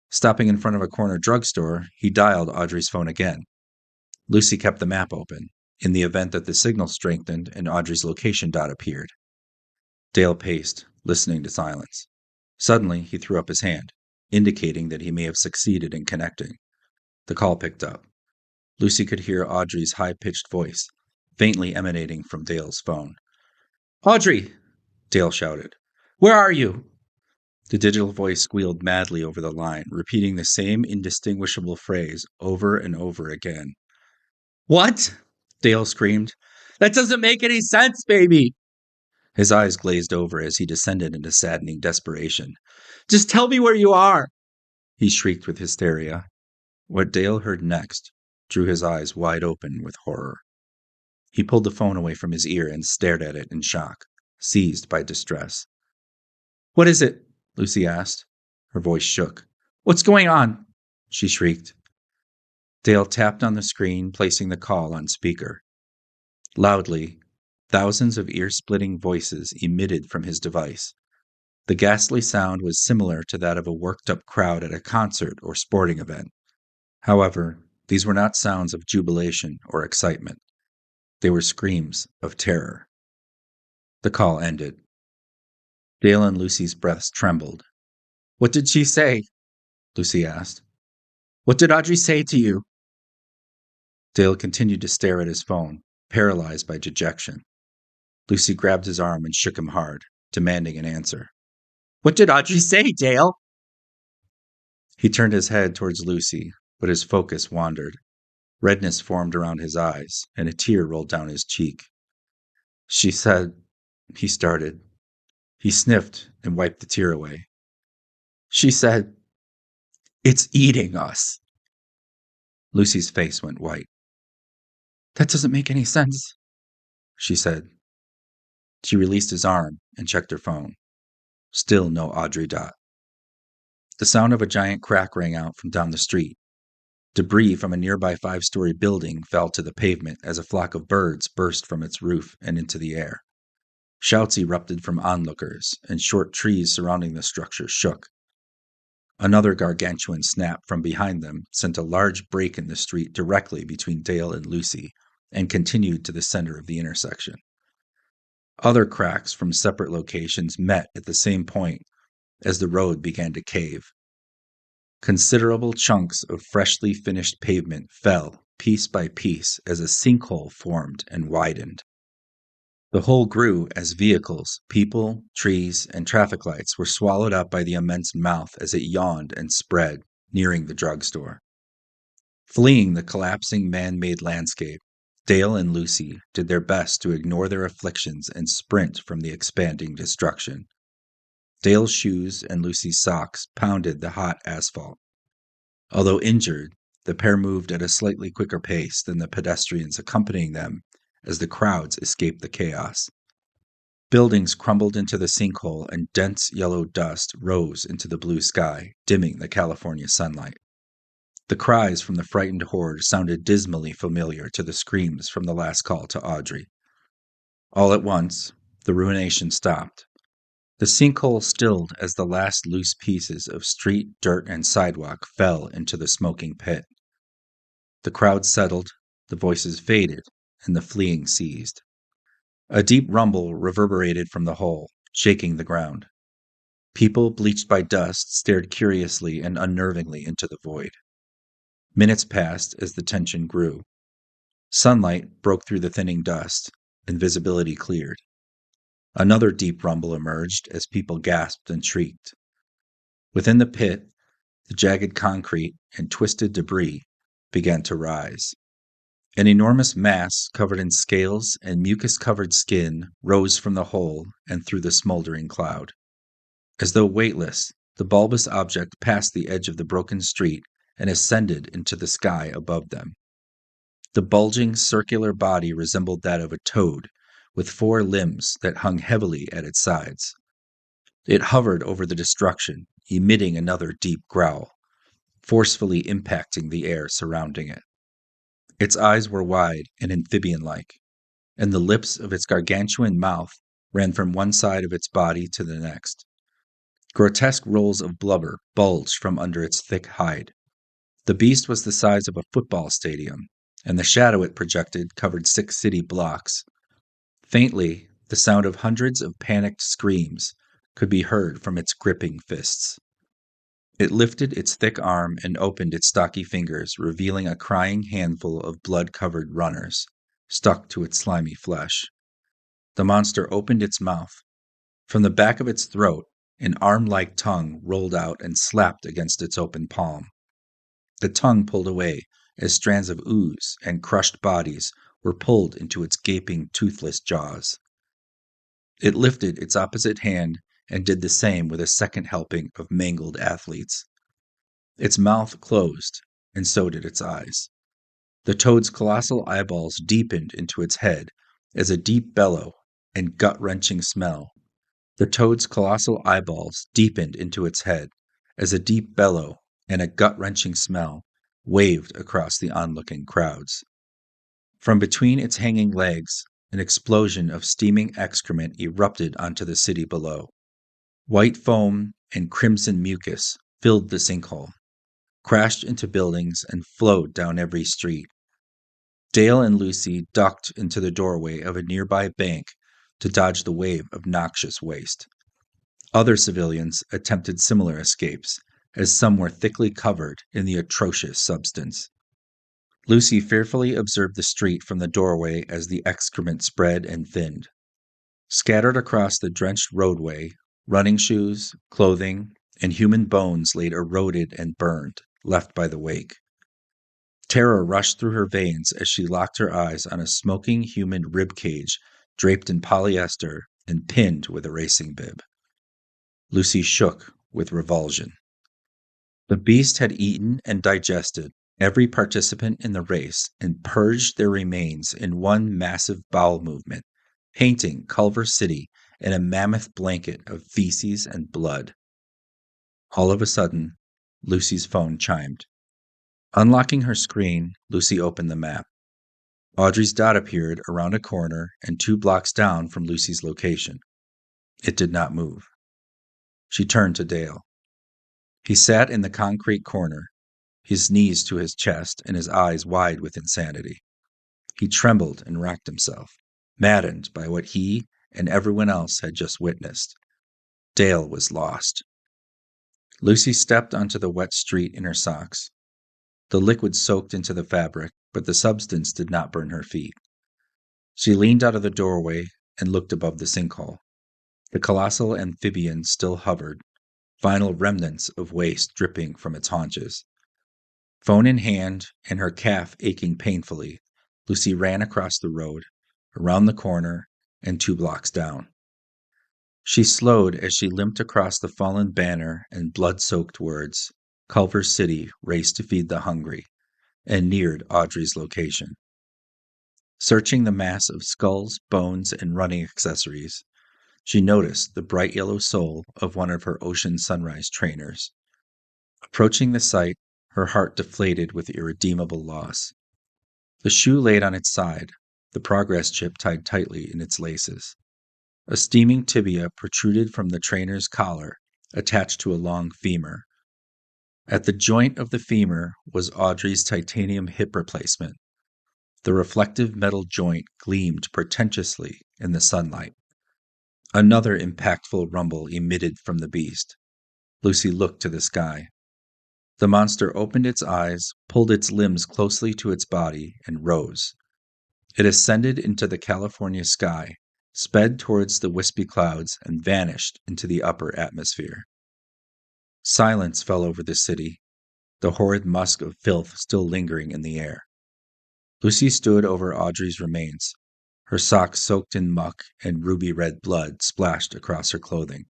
A: Stopping in front of a corner drugstore, he dialed Audrey's phone again. Lucy kept the map open, in the event that the signal strengthened and Audrey's location dot appeared. Dale paced, listening to silence. Suddenly, he threw up his hand, indicating that he may have succeeded in connecting. The call picked up. Lucy could hear Audrey's high-pitched voice, faintly emanating from Dale's phone. Audrey! Dale shouted. Where are you? The digital voice squealed madly over the line, repeating the same indistinguishable phrase over and over again. What? Dale screamed. That doesn't make any sense, baby! His eyes glazed over as he descended into saddening desperation. "Just tell me where you are!" he shrieked with hysteria. What Dale heard next drew his eyes wide open with horror. He pulled the phone away from his ear and stared at it in shock, seized by distress. "What is it?" Lucy asked. Her voice shook. "What's going on?" she shrieked. Dale tapped on the screen, placing the call on speaker. Loudly, thousands of ear-splitting voices emitted from his device. The ghastly sound was similar to that of a worked-up crowd at a concert or sporting event. However, these were not sounds of jubilation or excitement. They were screams of terror. The call ended. Dale and Lucy's breaths trembled. "What did she say?" Lucy asked. "What did Audrey say to you?" Dale continued to stare at his phone, paralyzed by dejection. Lucy grabbed his arm and shook him hard, demanding an answer. "What did Audrey say, Dale?" He turned his head towards Lucy, but his focus wandered. Redness formed around his eyes, and a tear rolled down his cheek. "She said," he started. He sniffed and wiped the tear away. "She said, it's eating us." Lucy's face went white. "That doesn't make any sense," she said. She released his arm and checked her phone. Still no Audrey Dot. The sound of a giant crack rang out from down the street. Debris from a nearby 5-story building fell to the pavement as a flock of birds burst from its roof and into the air. Shouts erupted from onlookers, and short trees surrounding the structure shook. Another gargantuan snap from behind them sent a large break in the street directly between Dale and Lucy, and continued to the center of the intersection. Other cracks from separate locations met at the same point as the road began to cave. Considerable chunks of freshly finished pavement fell piece by piece as a sinkhole formed and widened. The hole grew as vehicles, people, trees, and traffic lights were swallowed up by the immense mouth as it yawned and spread, nearing the drugstore. Fleeing the collapsing man-made landscape, Dale and Lucy did their best to ignore their afflictions and sprint from the expanding destruction. Dale's shoes and Lucy's socks pounded the hot asphalt. Although injured, the pair moved at a slightly quicker pace than the pedestrians accompanying them as the crowds escaped the chaos. Buildings crumbled into the sinkhole and dense yellow dust rose into the blue sky, dimming the California sunlight. The cries from the frightened horde sounded dismally familiar to the screams from the last call to Audrey. All at once, the ruination stopped. The sinkhole stilled as the last loose pieces of street, dirt, and sidewalk fell into the smoking pit. The crowd settled, the voices faded, and the fleeing ceased. A deep rumble reverberated from the hole, shaking the ground. People, bleached by dust, stared curiously and unnervingly into the void. Minutes passed as the tension grew. Sunlight broke through the thinning dust, and visibility cleared. Another deep rumble emerged as people gasped and shrieked. Within the pit, the jagged concrete and twisted debris began to rise. An enormous mass covered in scales and mucus-covered skin rose from the hole and through the smoldering cloud. As though weightless, the bulbous object passed the edge of the broken street and ascended into the sky above them. The bulging circular body resembled that of a toad, with 4 limbs that hung heavily at its sides. It hovered over the destruction, emitting another deep growl, forcefully impacting the air surrounding it. Its eyes were wide and amphibian-like, and the lips of its gargantuan mouth ran from one side of its body to the next. Grotesque rolls of blubber bulged from under its thick hide. The beast was the size of a football stadium, and the shadow it projected covered 6 city blocks. Faintly, the sound of hundreds of panicked screams could be heard from its gripping fists. It lifted its thick arm and opened its stocky fingers, revealing a crying handful of blood-covered runners, stuck to its slimy flesh. The monster opened its mouth. From the back of its throat, an arm-like tongue rolled out and slapped against its open palm. The tongue pulled away as strands of ooze and crushed bodies were pulled into its gaping, toothless jaws. It lifted its opposite hand and did the same with a second helping of mangled athletes. Its mouth closed, and so did its eyes. The toad's colossal eyeballs deepened into its head as a deep bellow and gut-wrenching smell. The toad's colossal eyeballs deepened into its head as a deep bellow and a gut-wrenching smell waved across the onlooking crowds. From between its hanging legs, an explosion of steaming excrement erupted onto the city below. White foam and crimson mucus filled the sinkhole, crashed into buildings, and flowed down every street. Dale and Lucy ducked into the doorway of a nearby bank to dodge the wave of noxious waste. Other civilians attempted similar escapes, as some were thickly covered in the atrocious substance. Lucy fearfully observed the street from the doorway as the excrement spread and thinned. Scattered across the drenched roadway, running shoes, clothing, and human bones laid eroded and burned, left by the wake. Terror rushed through her veins as she locked her eyes on a smoking human rib cage draped in polyester and pinned with a racing bib. Lucy shook with revulsion. The beast had eaten and digested every participant in the race and purged their remains in one massive bowel movement, painting Culver City in a mammoth blanket of feces and blood. All of a sudden, Lucy's phone chimed. Unlocking her screen, Lucy opened the map. Audrey's dot appeared around a corner and 2 blocks down from Lucy's location. It did not move. She turned to Dale. He sat in the concrete corner, his knees to his chest and his eyes wide with insanity. He trembled and racked himself, maddened by what he and everyone else had just witnessed. Dale was lost. Lucy stepped onto the wet street in her socks. The liquid soaked into the fabric, but the substance did not burn her feet. She leaned out of the doorway and looked above the sinkhole. The colossal amphibian still hovered, final remnants of waste dripping from its haunches. Phone in hand and her calf aching painfully, Lucy ran across the road, around the corner, and 2 blocks down. She slowed as she limped across the fallen banner and blood-soaked words, Culver City raced to feed the hungry, and neared Audrey's location. Searching the mass of skulls, bones, and running accessories, she noticed the bright yellow sole of one of her Ocean Sunrise trainers. Approaching the site, her heart deflated with irredeemable loss. The shoe laid on its side, the progress chip tied tightly in its laces. A steaming tibia protruded from the trainer's collar, attached to a long femur. At the joint of the femur was Audrey's titanium hip replacement. The reflective metal joint gleamed pretentiously in the sunlight. Another impactful rumble emitted from the beast. Lucy looked to the sky. The monster opened its eyes, pulled its limbs closely to its body, and rose. It ascended into the California sky, sped towards the wispy clouds, and vanished into the upper atmosphere. Silence fell over the city, the horrid musk of filth still lingering in the air. Lucy stood over Audrey's remains, her socks soaked in muck and ruby-red blood splashed across her clothing.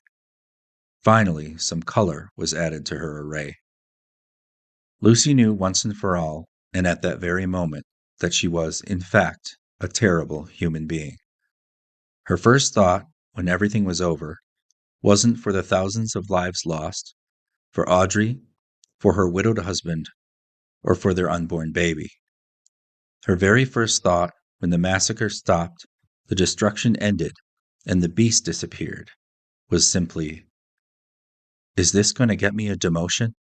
A: Finally, some color was added to her array. Lucy knew once and for all, and at that very moment, that she was, in fact, a terrible human being. Her first thought, when everything was over, wasn't for the thousands of lives lost, for Audrey, for her widowed husband, or for their unborn baby. Her very first thought, when the massacre stopped, the destruction ended, and the beast disappeared, was simply, "Is this going to get me a demotion?"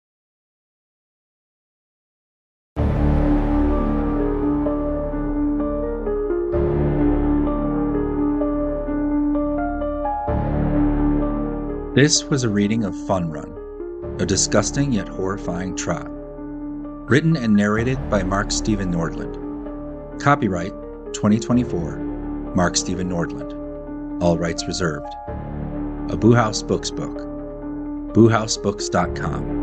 A: This was a reading of Fun Run, a disgusting yet horrifying trot. Written and narrated by Mark Steven Nordlund. Copyright 2024, Mark Steven Nordlund. All rights reserved. A Boohouse Books book. BoohouseBooks.com.